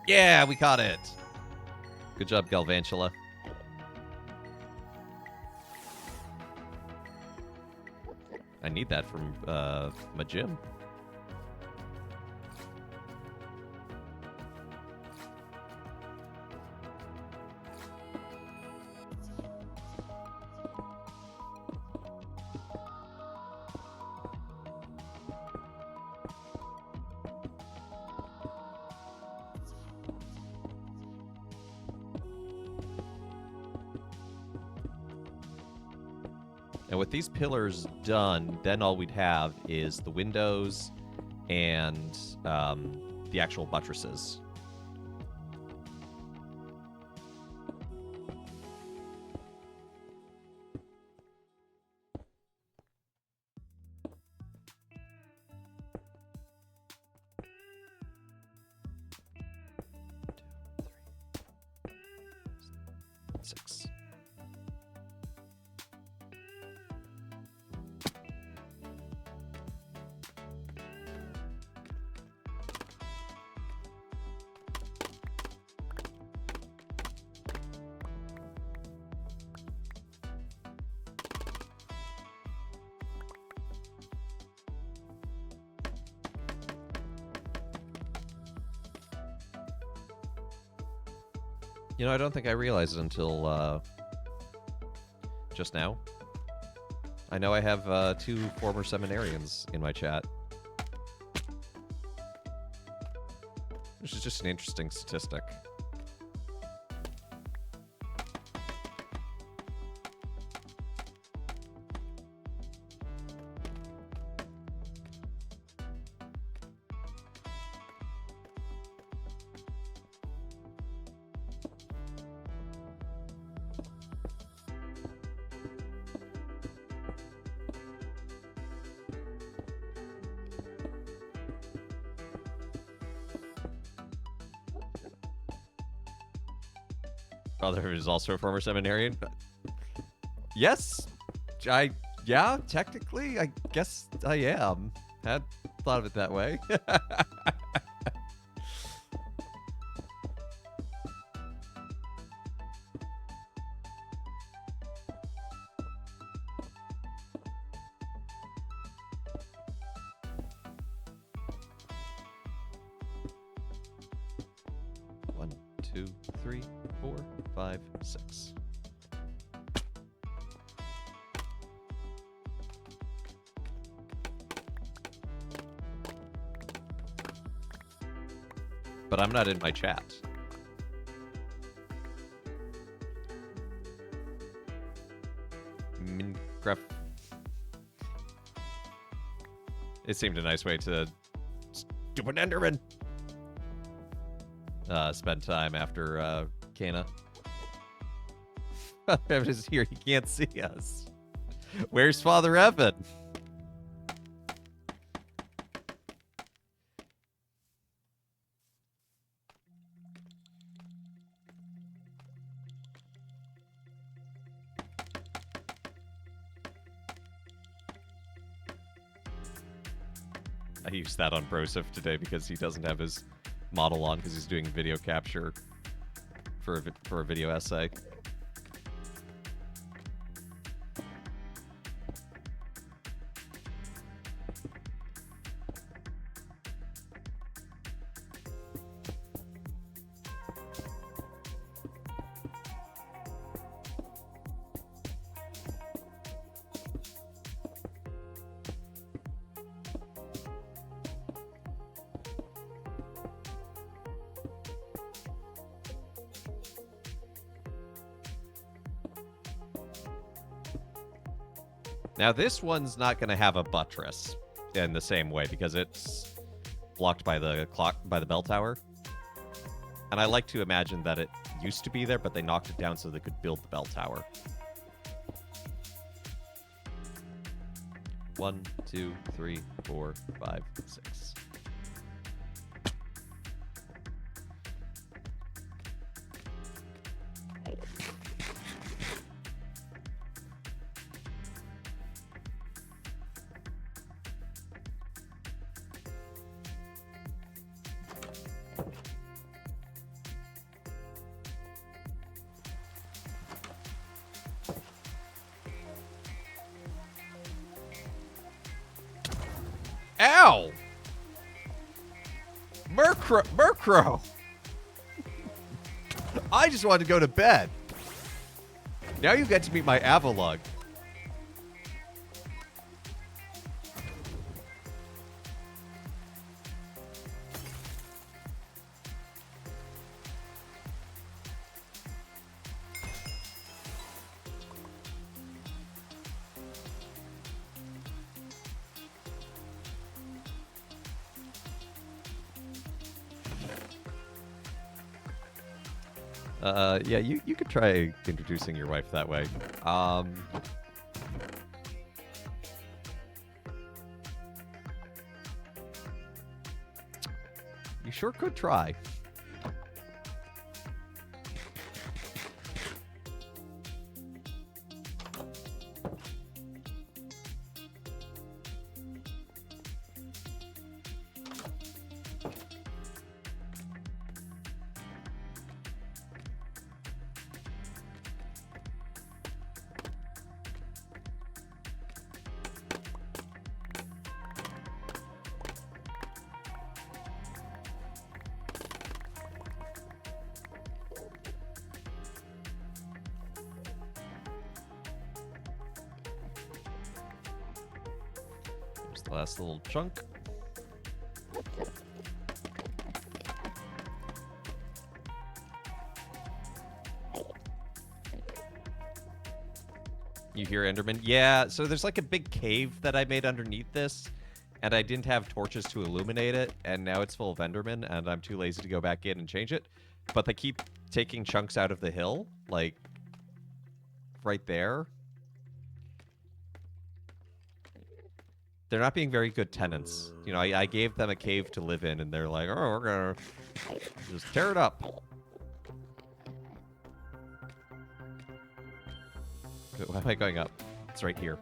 Yeah, we caught it. Good job, Galvantula. I need that from my gym. And with these pillars done, then all we'd have is the windows and the actual buttresses. Six. You know, I don't think I realized it until just now. I know I have 2 former seminarians in my chat. Which is just an interesting statistic. Brother is also a former seminarian. Yes, yeah, technically, I guess I am. Had thought of it that way. One, two, three, 4, 5, 6. But I'm not in my chat. Minecraft. It seemed a nice way to stupid Enderman. Spend time after Kana. Father Evan is here. He can't see us. Where's Father Evan? I used that on Broseph today because he doesn't have his model on because he's doing video capture for a video essay. Now this one's not going to have a buttress in the same way because it's blocked by the bell tower. And I like to imagine that it used to be there, but they knocked it down so they could build the bell tower. 1, 2, 3, 4, 5, 6. Ow! Murkrow! I just wanted to go to bed. Now you get to meet my Avalugg. Yeah, you could try introducing your wife that way. You sure could try. The last little chunk. You hear Enderman? Yeah, so there's like a big cave that I made underneath this, and I didn't have torches to illuminate it, and now it's full of Enderman, and I'm too lazy to go back in and change it. But they keep taking chunks out of the hill, like right there. They're not being very good tenants. You know, I gave them a cave to live in, and they're like, oh, we're gonna just tear it up. Why am I going up? It's right here.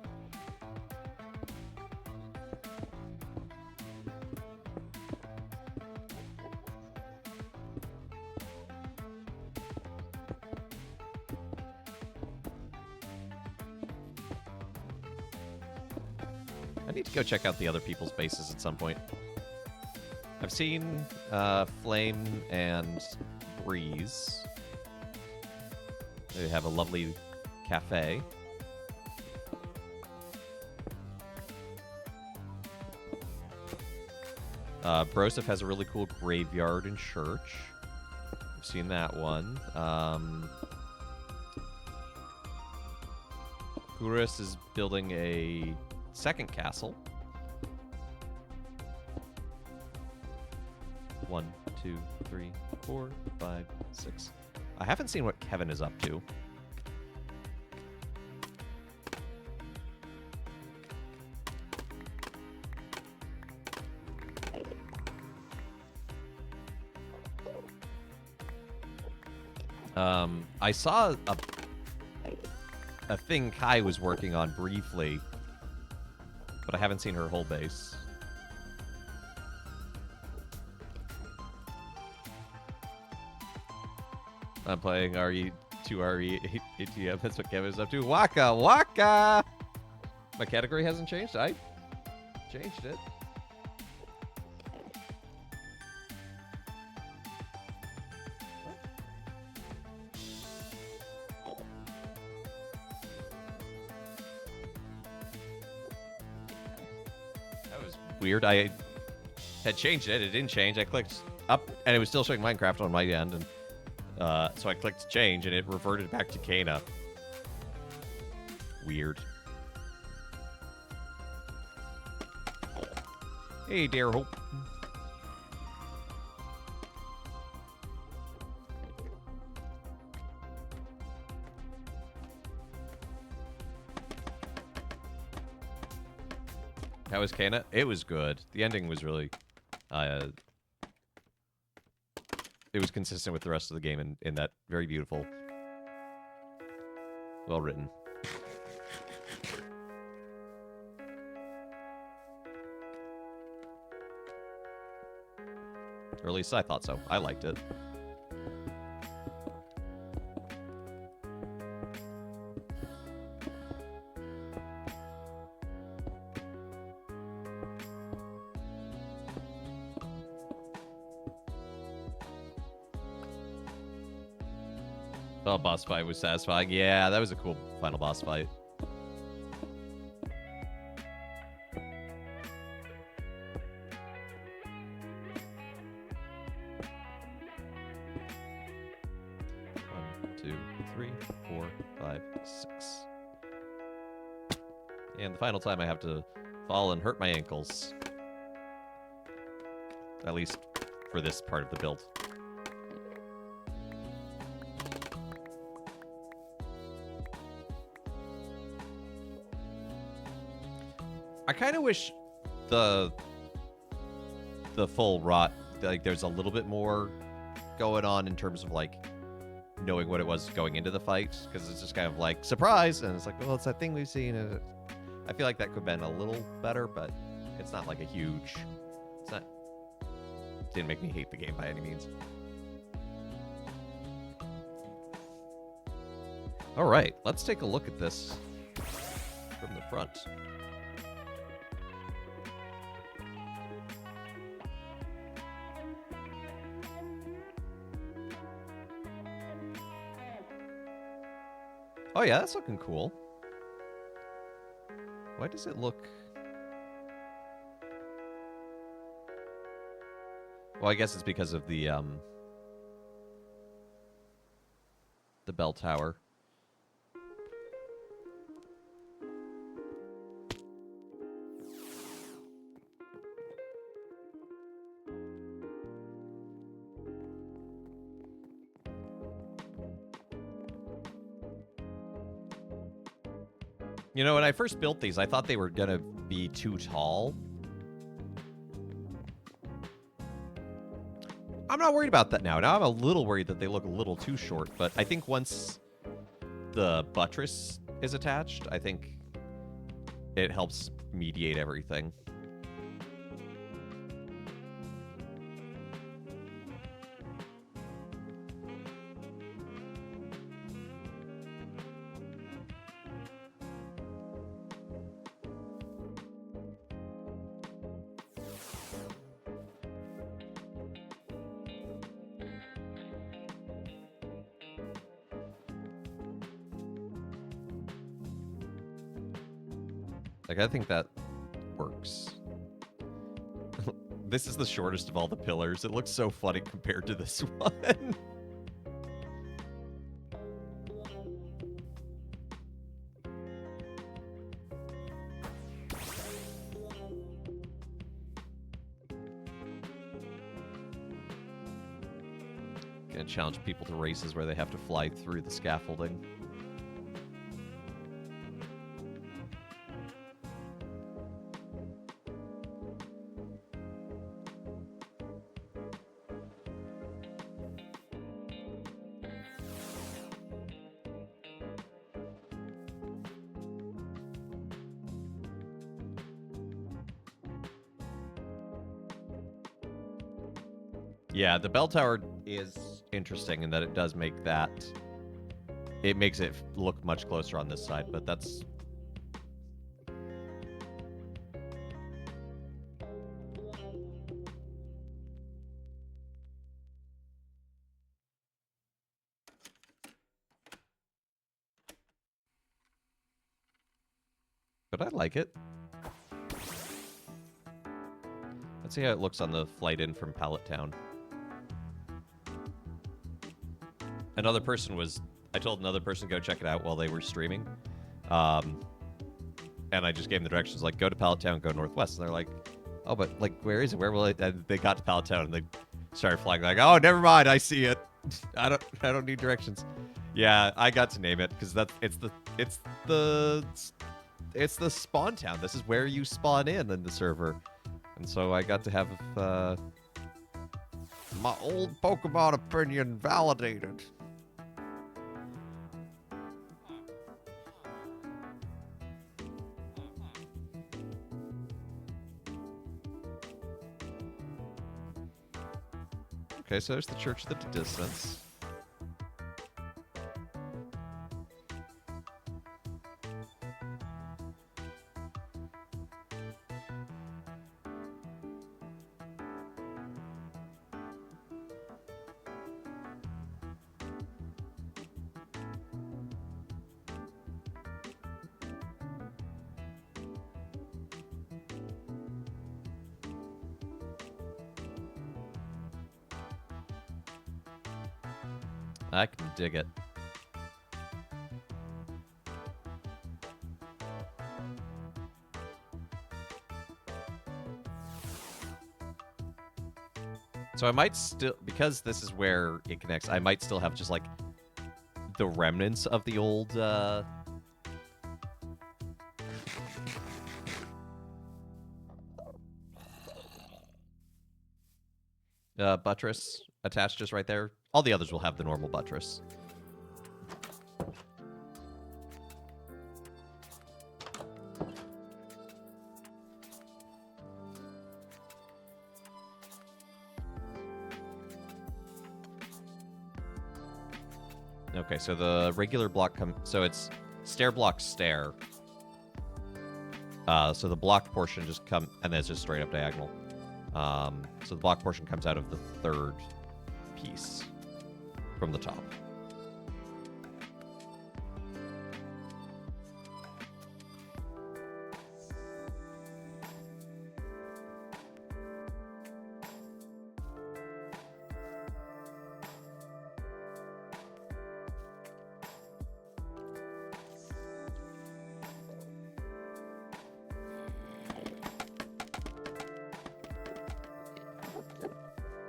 I need to go check out the other people's bases at some point. I've seen Flame and Breeze. They have a lovely cafe. Broseph has a really cool graveyard and church. I've seen that one. Gurus is building a second castle. 1, 2, 3, 4, 5, 6. I haven't seen what Kevin is up to. I saw a thing Kai was working on briefly, but I haven't seen her whole base. I'm playing RE2 ATM. That's what Kevin's up to. Waka Waka! My category hasn't changed. I changed it. That was weird. I had changed it. It didn't change. I clicked up, and it was still showing Minecraft on my end, and so I clicked change, and it reverted back to Kana. Weird. Hey, dear Hope. How was Kana? It was good. The ending was really... it was consistent with the rest of the game in that very beautiful... Well written. Or at least I thought so. I liked it. Oh, boss fight was satisfying. Yeah, that was a cool final boss fight. One, two, three, 4, 5, 6. And the final time I have to fall and hurt my ankles. At least for this part of the build. I kind of wish the full rot, like, there's a little bit more going on in terms of, like, knowing what it was going into the fight, because it's just kind of like, surprise, and it's like, well, it's that thing we've seen, and I feel like that could have been a little better, but it's not like a huge, it's not, didn't make me hate the game by any means. All right, let's take a look at this from the front. Oh yeah, that's looking cool. Why does it look... Well, I guess it's because of the bell tower. You know, when I first built these, I thought they were gonna be too tall. I'm not worried about that now. Now I'm a little worried that they look a little too short, but I think once the buttress is attached, I think it helps mediate everything. Like, I think that works. This is the shortest of all the pillars. It looks so funny compared to this one. Gonna challenge people to races where they have to fly through the scaffolding. Yeah, the bell tower is interesting in that it does make that... It makes it look much closer on this side, but that's... But I like it. Let's see how it looks on the flight in from Pallet Town. Another person was... I told another person to go check it out while they were streaming. And I just gave them the directions, like, go to Pallet Town, go northwest. And they're like, oh, but, like, where is it? Where will it... And they got to Pallet Town, and they started flying, like, oh, never mind, I see it. I don't need directions. Yeah, I got to name it, because it's the it's the spawn town. This is where you spawn in the server. And so I got to have my old Pokemon opinion validated. Okay, so there's the Church of the Distance. I can dig it. So I might still, because this is where it connects, I might still have just like the remnants of the old buttress attached just right there. All the others will have the normal buttress. Okay, so the regular block so it's stair block stair. So the blocked portion just and then it's just straight up diagonal. So the block portion comes out of the third piece from the top.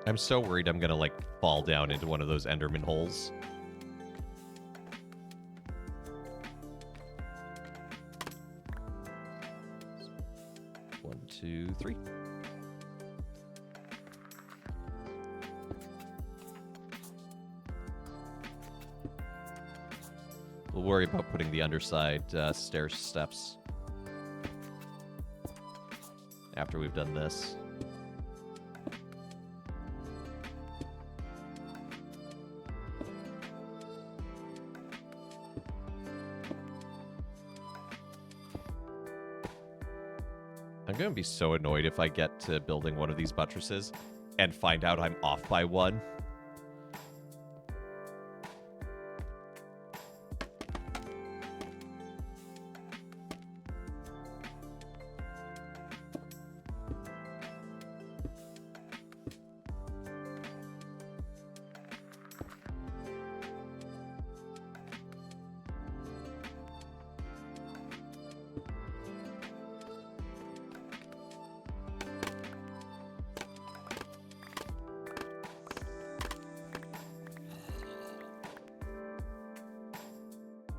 I'm so worried I'm gonna, like, fall down into one of those Enderman holes. One, two, three. We'll worry about putting the underside stair steps after we've done this. I'm going to be so annoyed if I get to building one of these buttresses and find out I'm off by one.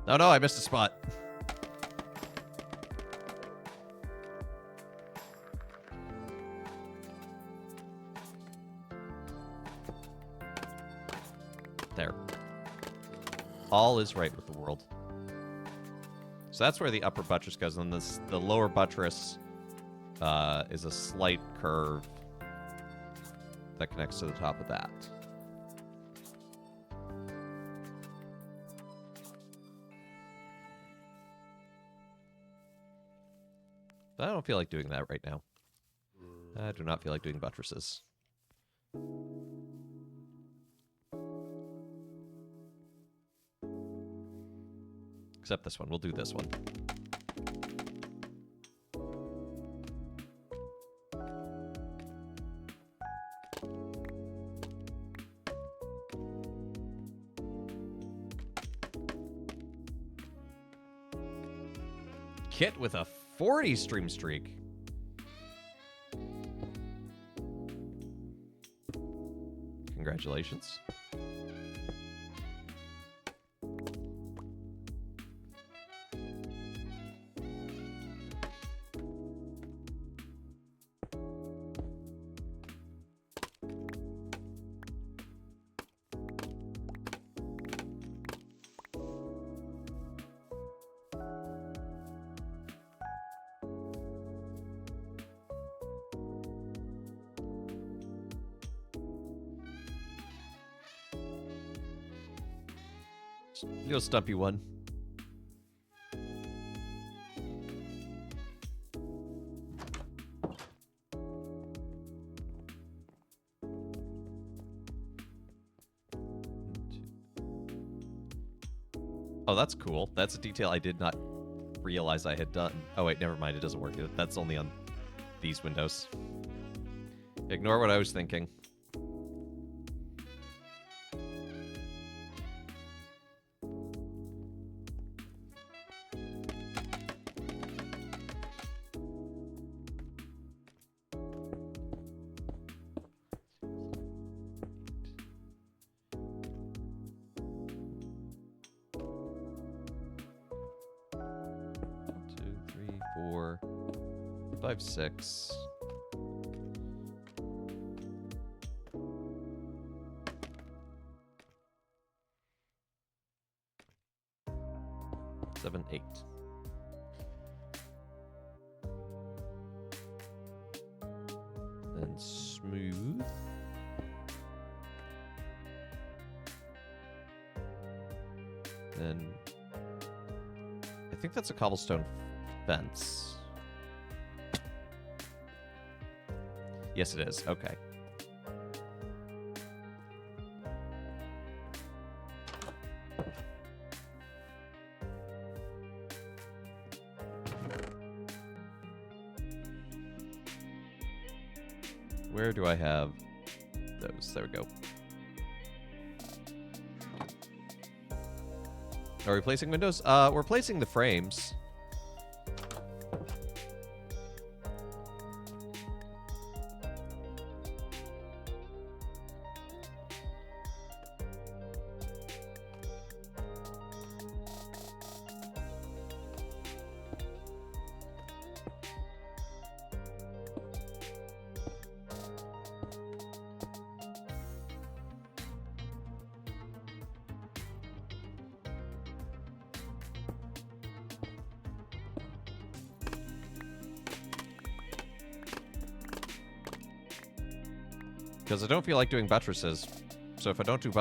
Oh no, I missed a spot. There. All is right with the world. So that's where the upper buttress goes, and then the lower buttress is a slight curve that connects to the top of that. But I don't feel like doing that right now. I do not feel like doing buttresses. Except this one. We'll do this one. Kit with a 40 stream streak. Congratulations. Little stumpy one. Oh, that's cool. That's a detail I did not realize I had done. Oh, wait, never mind. It doesn't work. That's only on these windows. Ignore what I was thinking. Two, three, 4, 5, 6. Seven, 8. Then smooth. Then I think that's a cobblestone fence. Yes, it is. Okay. Where do I have those? There we go. Are we placing windows? We're placing the frames. Because I don't feel like doing buttresses. So if I don't do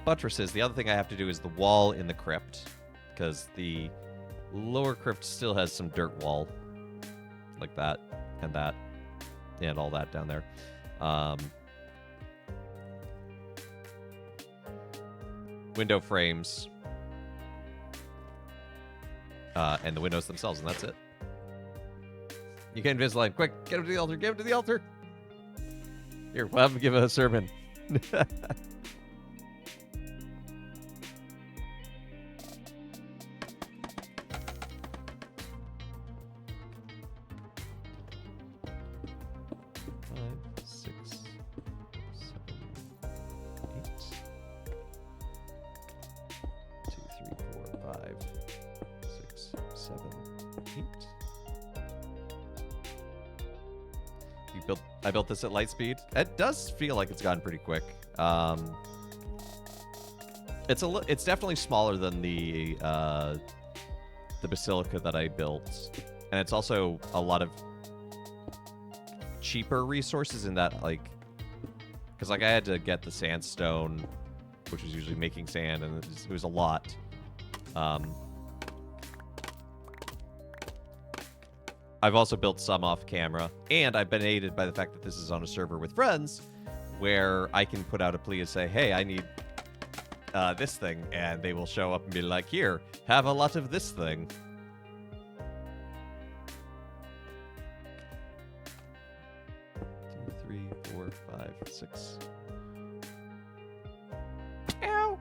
buttresses, the other thing I have to do is the wall in the crypt. Because the lower crypt still has some dirt wall. Like that. And all that down there. Window frames. And the windows themselves, and that's it. You can Invisalign. Quick, get him to the altar. Get him to the altar. Here, we'll have him give a sermon. Five, 6, 7, 8. 2, 3, 4, 5, 6, 7, 8. I built this at light speed. It does feel like it's gotten pretty quick. It's definitely smaller than the basilica that I built, and it's also a lot of cheaper resources in that, like, because like I had to get the sandstone, which was usually making sand, and it was a lot. I've also built some off camera, and I've been aided by the fact that this is on a server with friends, where I can put out a plea and say, hey, I need this thing, and they will show up and be like, here, have a lot of this thing. Two, 3, 4, 5, 6. Ow!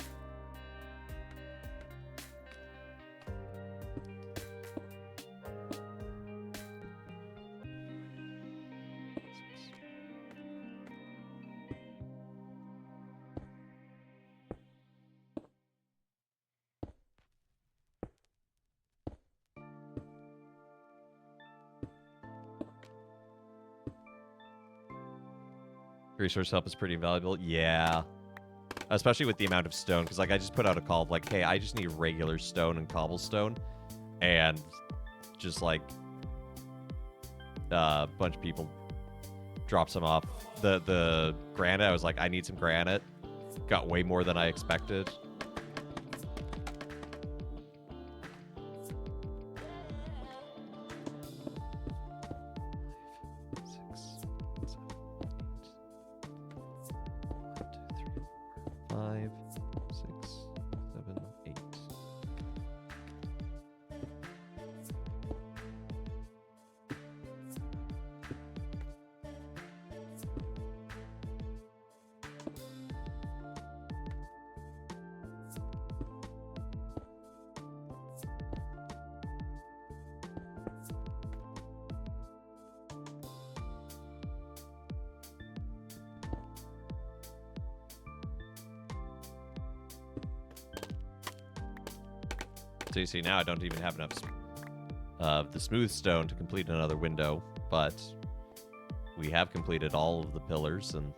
Resource help is pretty invaluable. Yeah. Especially with the amount of stone. Because, like, I just put out a call of, like, hey, I just need regular stone and cobblestone. And just, like, a bunch of people dropped some off. The granite, I was like, I need some granite. Got way more than I expected. 5, 6, 7, 8. So you see, now I don't even have enough of the smooth stone to complete another window, but we have completed all of the pillars, and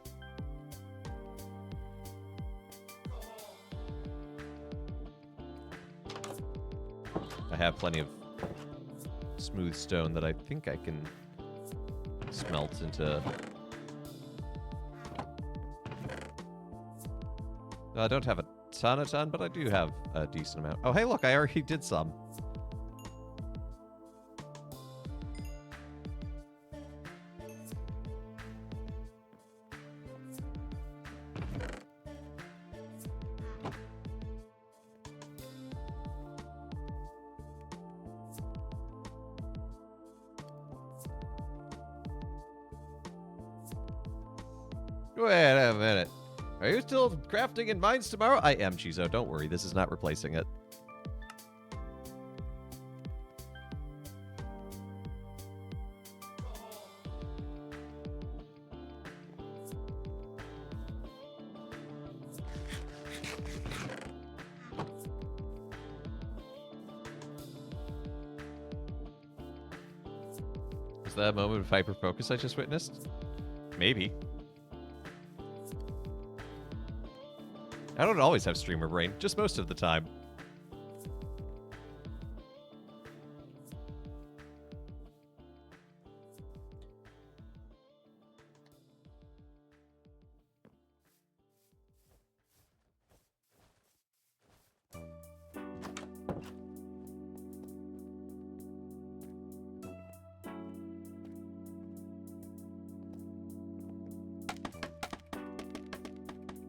I have plenty of smooth stone that I think I can smelt into. I don't have a ton, but I do have a decent amount. Oh, hey, look, I already did some. Wait a minute. Are you still crafting in mines tomorrow? I am, Chizo. Don't worry. This is not replacing it. Is that a moment of hyper focus I just witnessed? Maybe. I don't always have streamer brain, just most of the time.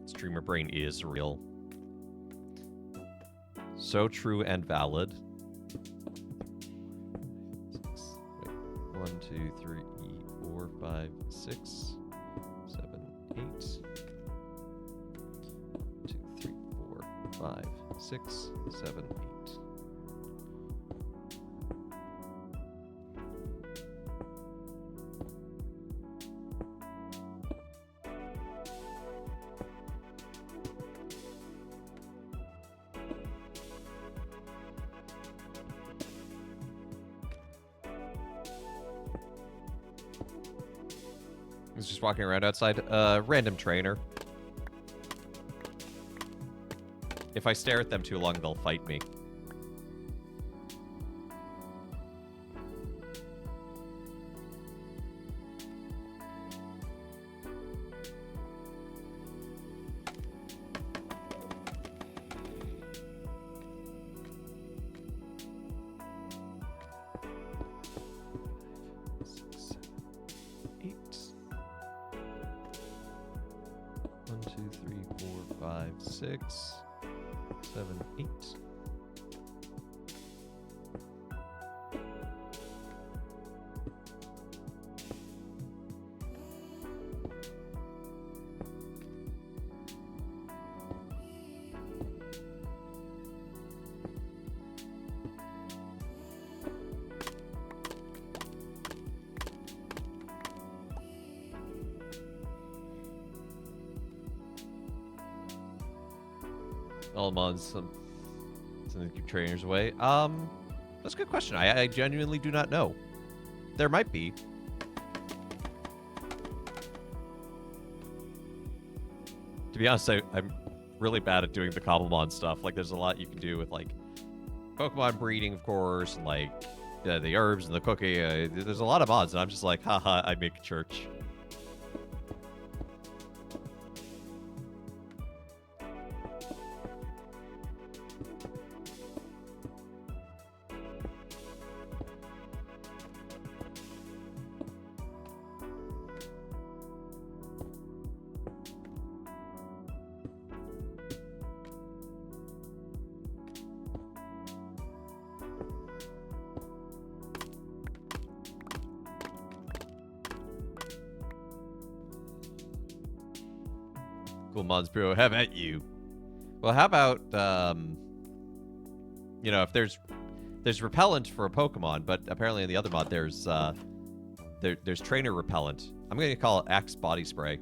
Streamer brain is real. So true and valid. Wait, 1, 2, 3, 4, 5, 6, 7, 8. 2, 3, 4, 5, 6, 7, 8. He's just walking around outside. Random trainer. If I stare at them too long, they'll fight me. Six, 7, 8. All mods, something to keep trainers away. That's a good question. I genuinely do not know. There might be. To be honest, I'm really bad at doing the Cobblemon stuff. Like, there's a lot you can do with, like, Pokemon breeding, of course, and, like, the herbs and the cooking. There's a lot of mods, and I'm just like, haha, I make church. Cool mods, bro. Have at you. Well, how about, you know, if there's repellent for a Pokemon, but apparently in the other mod there's trainer repellent. I'm gonna call it Axe Body Spray.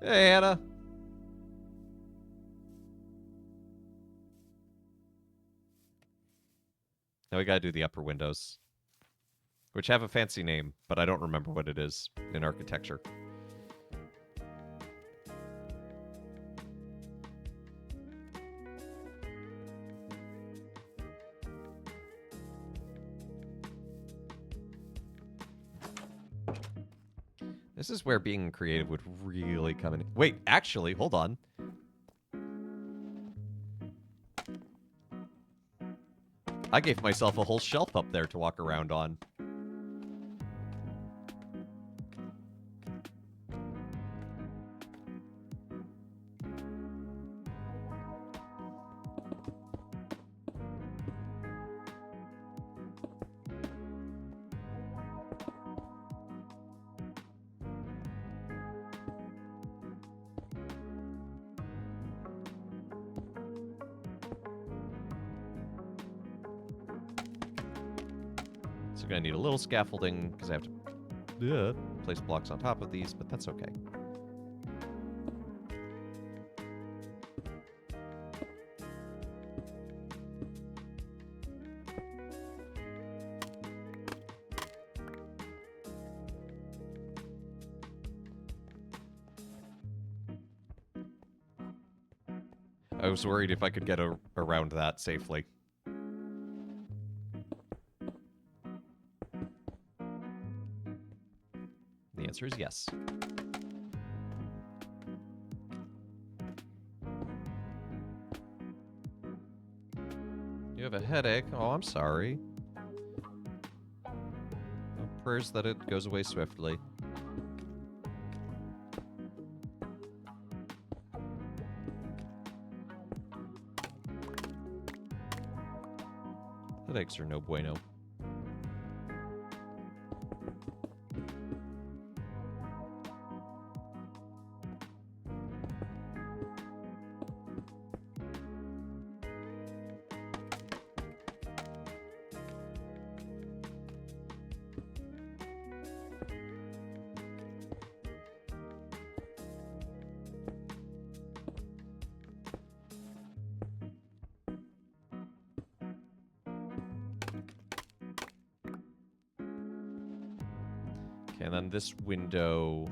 Hey, Anna. Now we gotta do the upper windows, which have a fancy name, but I don't remember what it is in architecture. This is where being creative would really come in. Wait, actually, hold on. I gave myself a whole shelf up there to walk around on. So I'm gonna need a little scaffolding because I have to place blocks on top of these, but that's okay. I was worried if I could get around that safely. The answer is yes. You have a headache? Oh, I'm sorry. Well, prayers that it goes away swiftly. Headaches are no bueno. Okay, and then this window.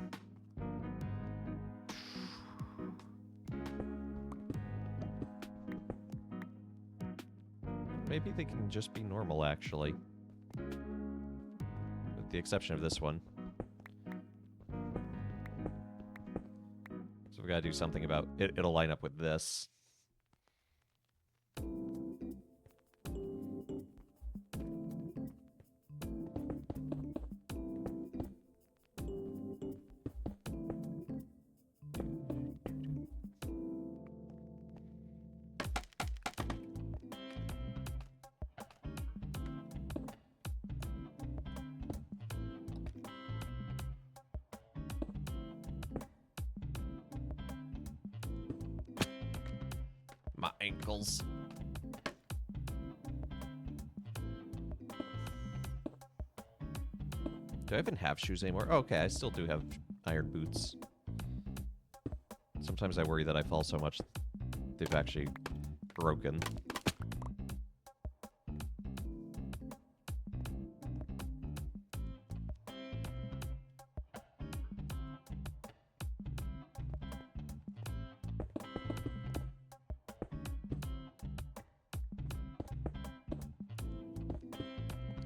Maybe they can just be normal, actually. With the exception of this one. So we gotta do something about it. It'll line up with this. My ankles. Do I even have shoes anymore? Oh, okay, I still do have iron boots. Sometimes I worry that I fall so much they've actually broken.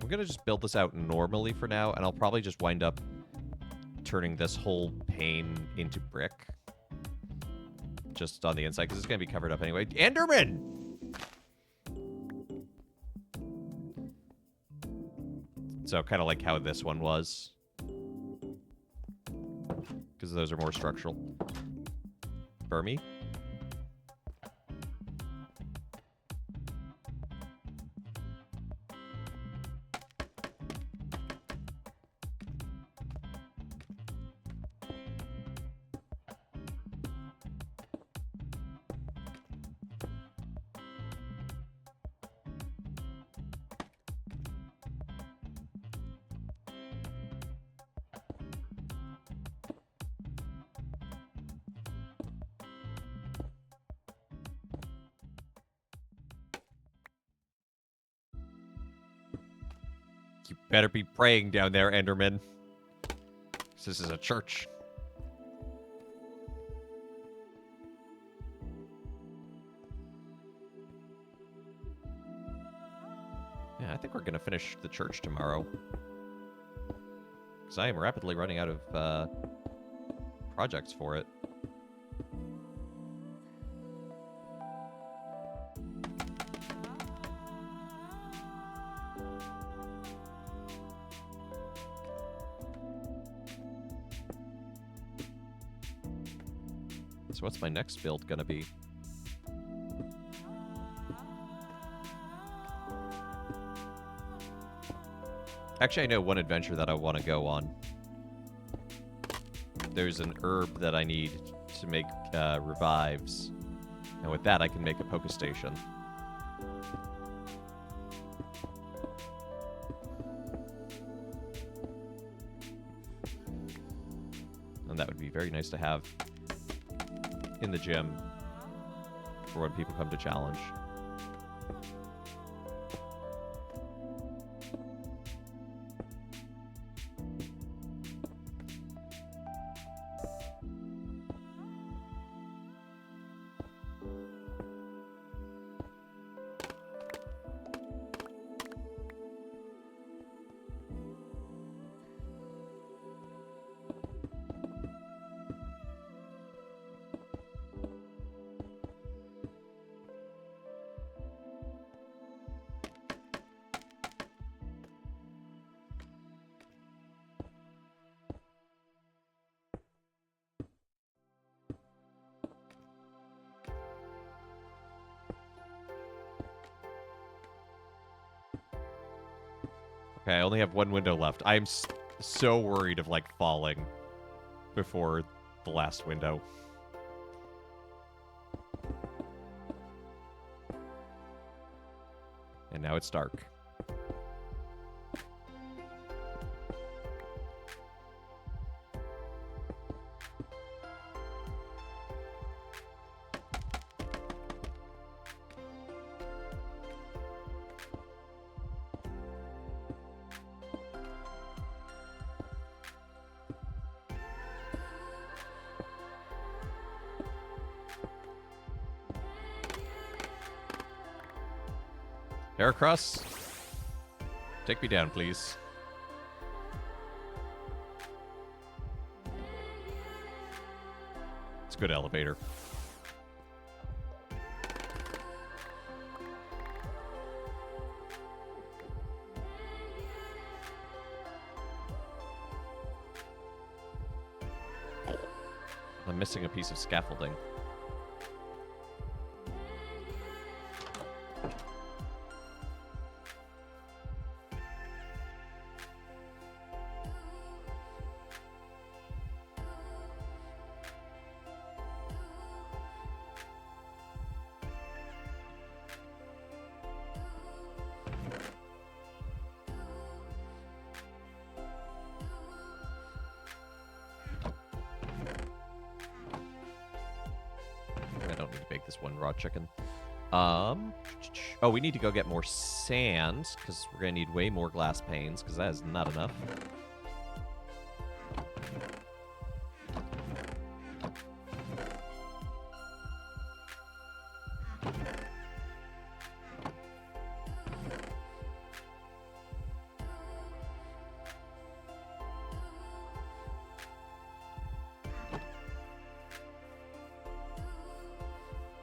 I'm gonna just build this out normally for now, and I'll probably just wind up turning this whole pane into brick. Just on the inside, because it's gonna be covered up anyway. Enderman! So kind of like how this one was. Because those are more structural. Burmy? You better be praying down there, Enderman. 'Cause this is a church. Yeah, I think we're going to finish the church tomorrow. Because I am rapidly running out of projects for it. So what's my next build going to be? Actually, I know one adventure that I want to go on. There's an herb that I need to make revives. And with that, I can make a Poké Station. And that would be very nice to have in the gym for when people come to challenge. Okay, I only have one window left. I'm so worried of, like, falling before the last window. And now it's dark. Heracross, take me down, please. It's a good elevator. I'm missing a piece of scaffolding. Chicken. Oh, we need to go get more sand because we're gonna need way more glass panes because that is not enough.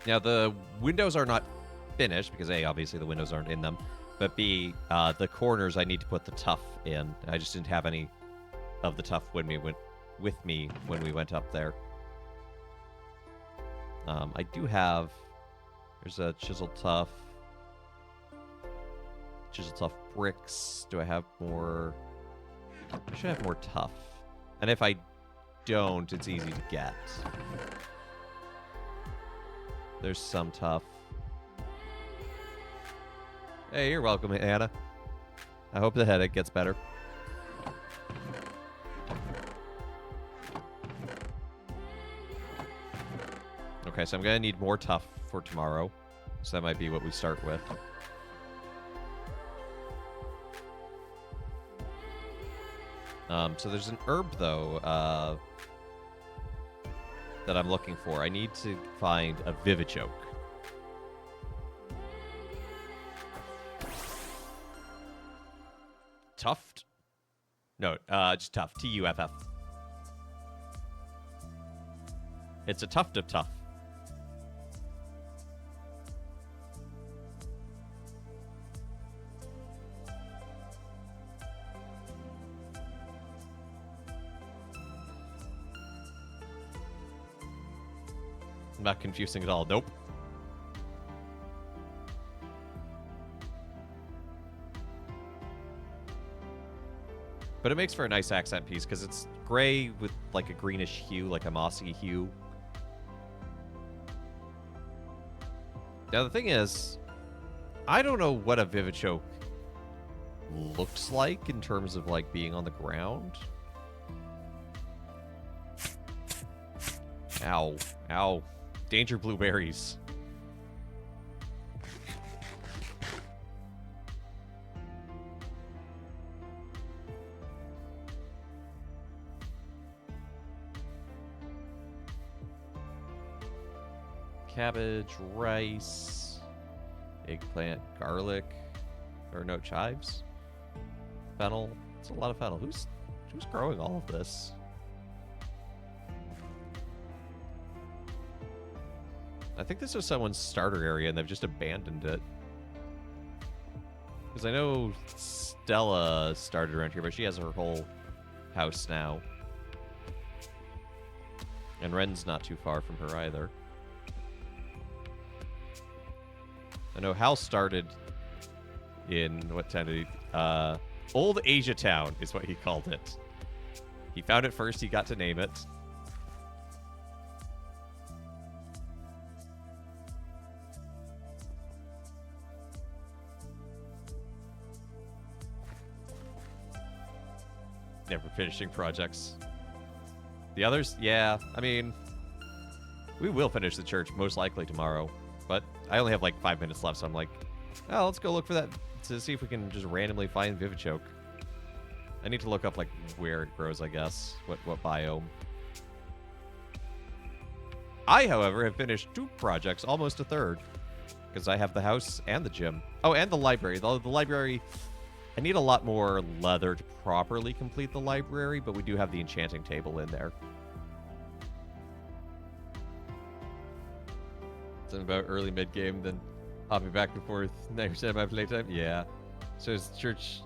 Now, the windows are not finished because A, obviously the windows aren't in them, but B, the corners I need to put the tuff in. I just didn't have any of the tuff when we went with me when we went up there. I do have. There's a chisel tuff bricks. Do I have more? I should have more tuff, and if I don't, it's easy to get. There's some tuff. Hey, you're welcome, Anna. I hope the headache gets better. Okay, so I'm going to need more tuff for tomorrow. So that might be what we start with. So there's an herb, though, that I'm looking for. I need to find a Vivichoke. Tuft? No, just Tuff. Tuff. It's a tuft of Tuff. Not confusing at all. Nope. But it makes for a nice accent piece because it's gray with like a greenish hue, like a mossy hue. Now the thing is, I don't know what a Vivichoke looks like in terms of like being on the ground. Ow. Ow. Danger blueberries. Cabbage, rice, eggplant, garlic, or no, chives, fennel. It's a lot of fennel. Who's growing all of this? I think this was someone's starter area and they've just abandoned it. Because I know Stella started around here, but she has her whole house now. And Ren's not too far from her either. I know Hal started in, what town did he... Old Asia Town is what he called it. He found it first, he got to name it. Never finishing projects. The others? Yeah, I mean, we will finish the church most likely tomorrow. But I only have like 5 minutes left, so I'm like, oh, let's go look for that to see if we can just randomly find Vivichoke. I need to look up like where it grows, I guess. What biome. I, however, have finished 2 projects, almost a third. Because I have the house and the gym. Oh, and the library. The library... I need a lot more leather to properly complete the library, but we do have the enchanting table in there. Something about early mid-game, then hopping back and forth 90% of my playtime? Yeah. So it's church,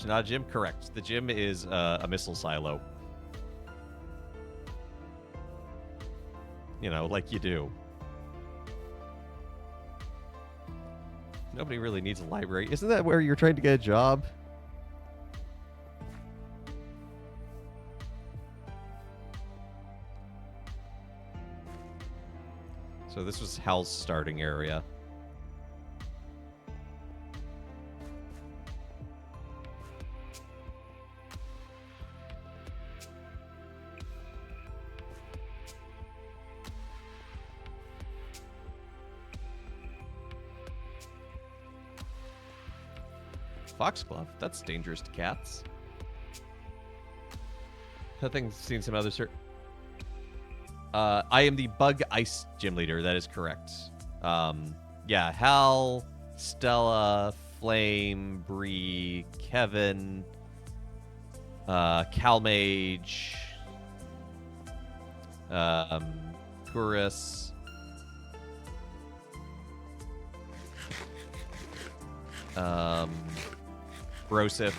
not a gym? Correct. The gym is a missile silo. You know, like you do. Nobody really needs a library. Isn't that where you're trying to get a job? So this was Hal's starting area. Foxglove. That's dangerous to cats. I think I've seen some other I am the Bug Ice Gym Leader. That is correct. Yeah, Hal, Stella, Flame, Bree, Kevin, Calmage, Gurus, Brosif.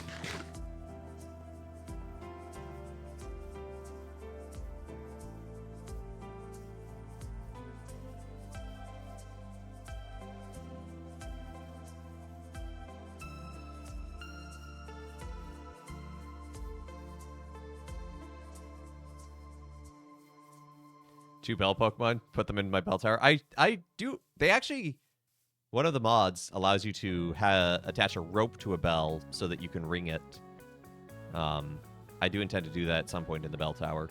Two bell Pokemon, put them in my bell tower. I do. They actually, one of the mods allows you to attach a rope to a bell so that you can ring it. I do intend to do that at some point in the bell tower.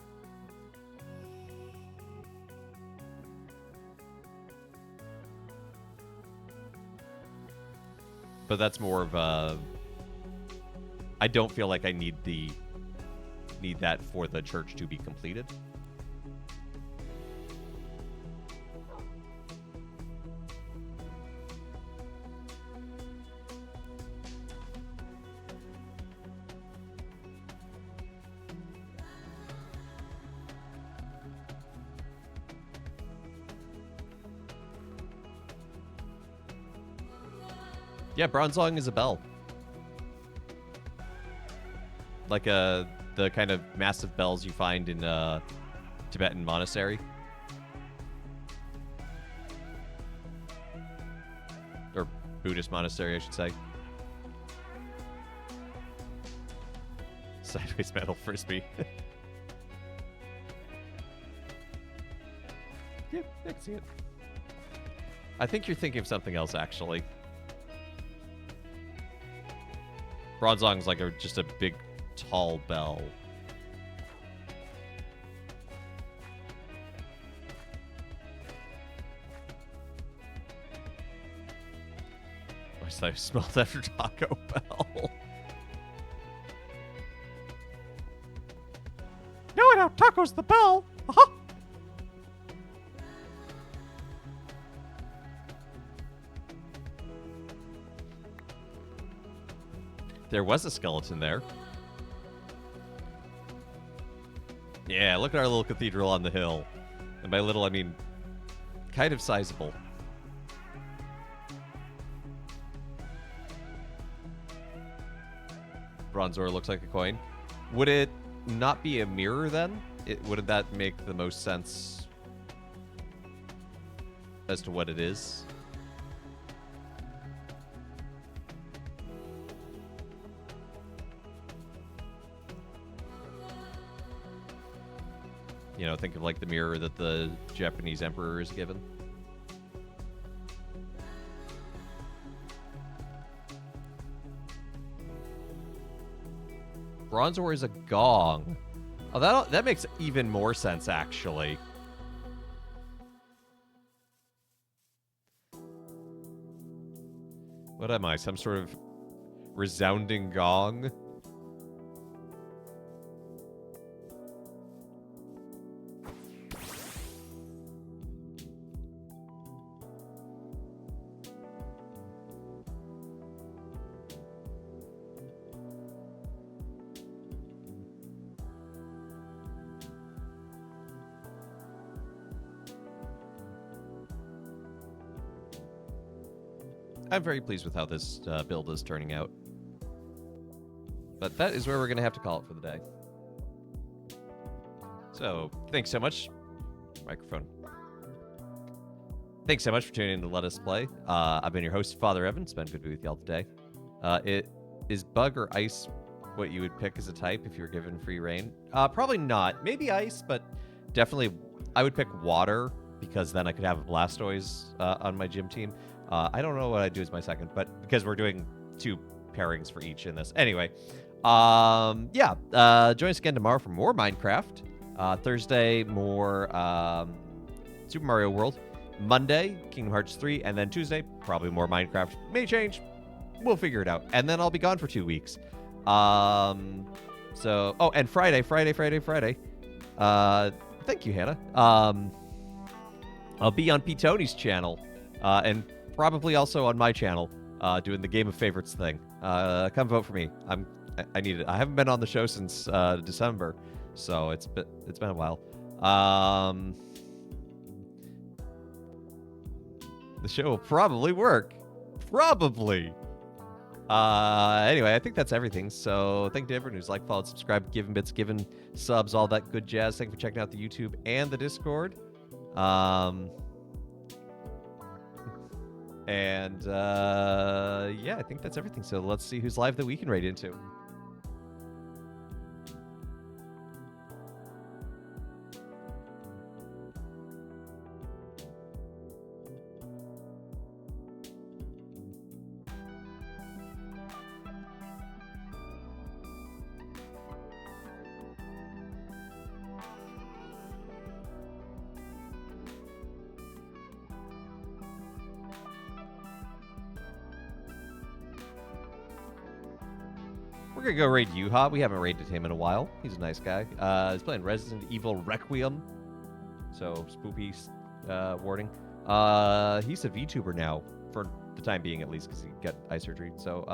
But that's more of a... I don't feel like I need the need that for the church to be completed. Yeah, Bronzong is a bell. Like the kind of massive bells you find in Tibetan monastery. Or Buddhist monastery, I should say. Sideways metal frisbee. Yeah, I can see it. I think you're thinking of something else, actually. Bronzong's like just a big, tall bell. I smelled after Taco Bell. No, I don't. Taco's the bell. Uh-huh. There was a skeleton there. Yeah, look at our little cathedral on the hill. And by little, I mean kind of sizable. Bronzor looks like a coin. Would it not be a mirror then? Wouldn't that make the most sense as to what it is? You know, think of like the mirror that the Japanese emperor is given. Bronzor is a gong. Oh, that makes even more sense, actually. What am I? Some sort of resounding gong? I'm very pleased with how this build is turning out. But that is where we're going to have to call it for the day. So, thanks so much. Microphone. Thanks so much for tuning in to Let Us Play. I've been your host, Father Evan. It's been good to be with y'all today. Is bug or ice what you would pick as a type if you were given free reign? Probably not. Maybe ice, but definitely I would pick water because then I could have a Blastoise on my gym team. I don't know what I'd do as my second, but because we're doing 2 pairings for each in this. Anyway, join us again tomorrow for more Minecraft. Thursday, more Super Mario World. Monday, Kingdom Hearts 3. And then Tuesday, probably more Minecraft. May change. We'll figure it out. And then I'll be gone for 2 weeks. And Friday. Thank you, Hannah. I'll be on P. Tony's channel. And probably also on my channel, doing the Game of Favorites thing. Come vote for me. I need it. I haven't been on the show since December, so it's been a while. The show will probably work. Probably. Anyway, I think that's everything. So thank you to everyone who's liked, followed, subscribed, given bits, given subs, all that good jazz. Thank you for checking out the YouTube and the Discord. I think that's everything. So let's see who's live that we can raid into. We're gonna go raid Yuha. We haven't raided him in a while. He's a nice guy. He's playing Resident Evil Requiem. So, spoopy wording. He's a VTuber now, for the time being at least, because he got eye surgery. So,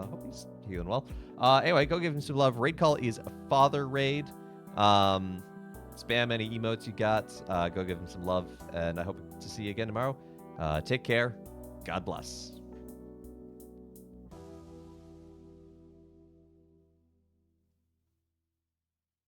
hope he's healing well. Anyway, go give him some love. Raid call is Father Raid. Spam any emotes you got. Go give him some love, and I hope to see you again tomorrow. Take care. God bless.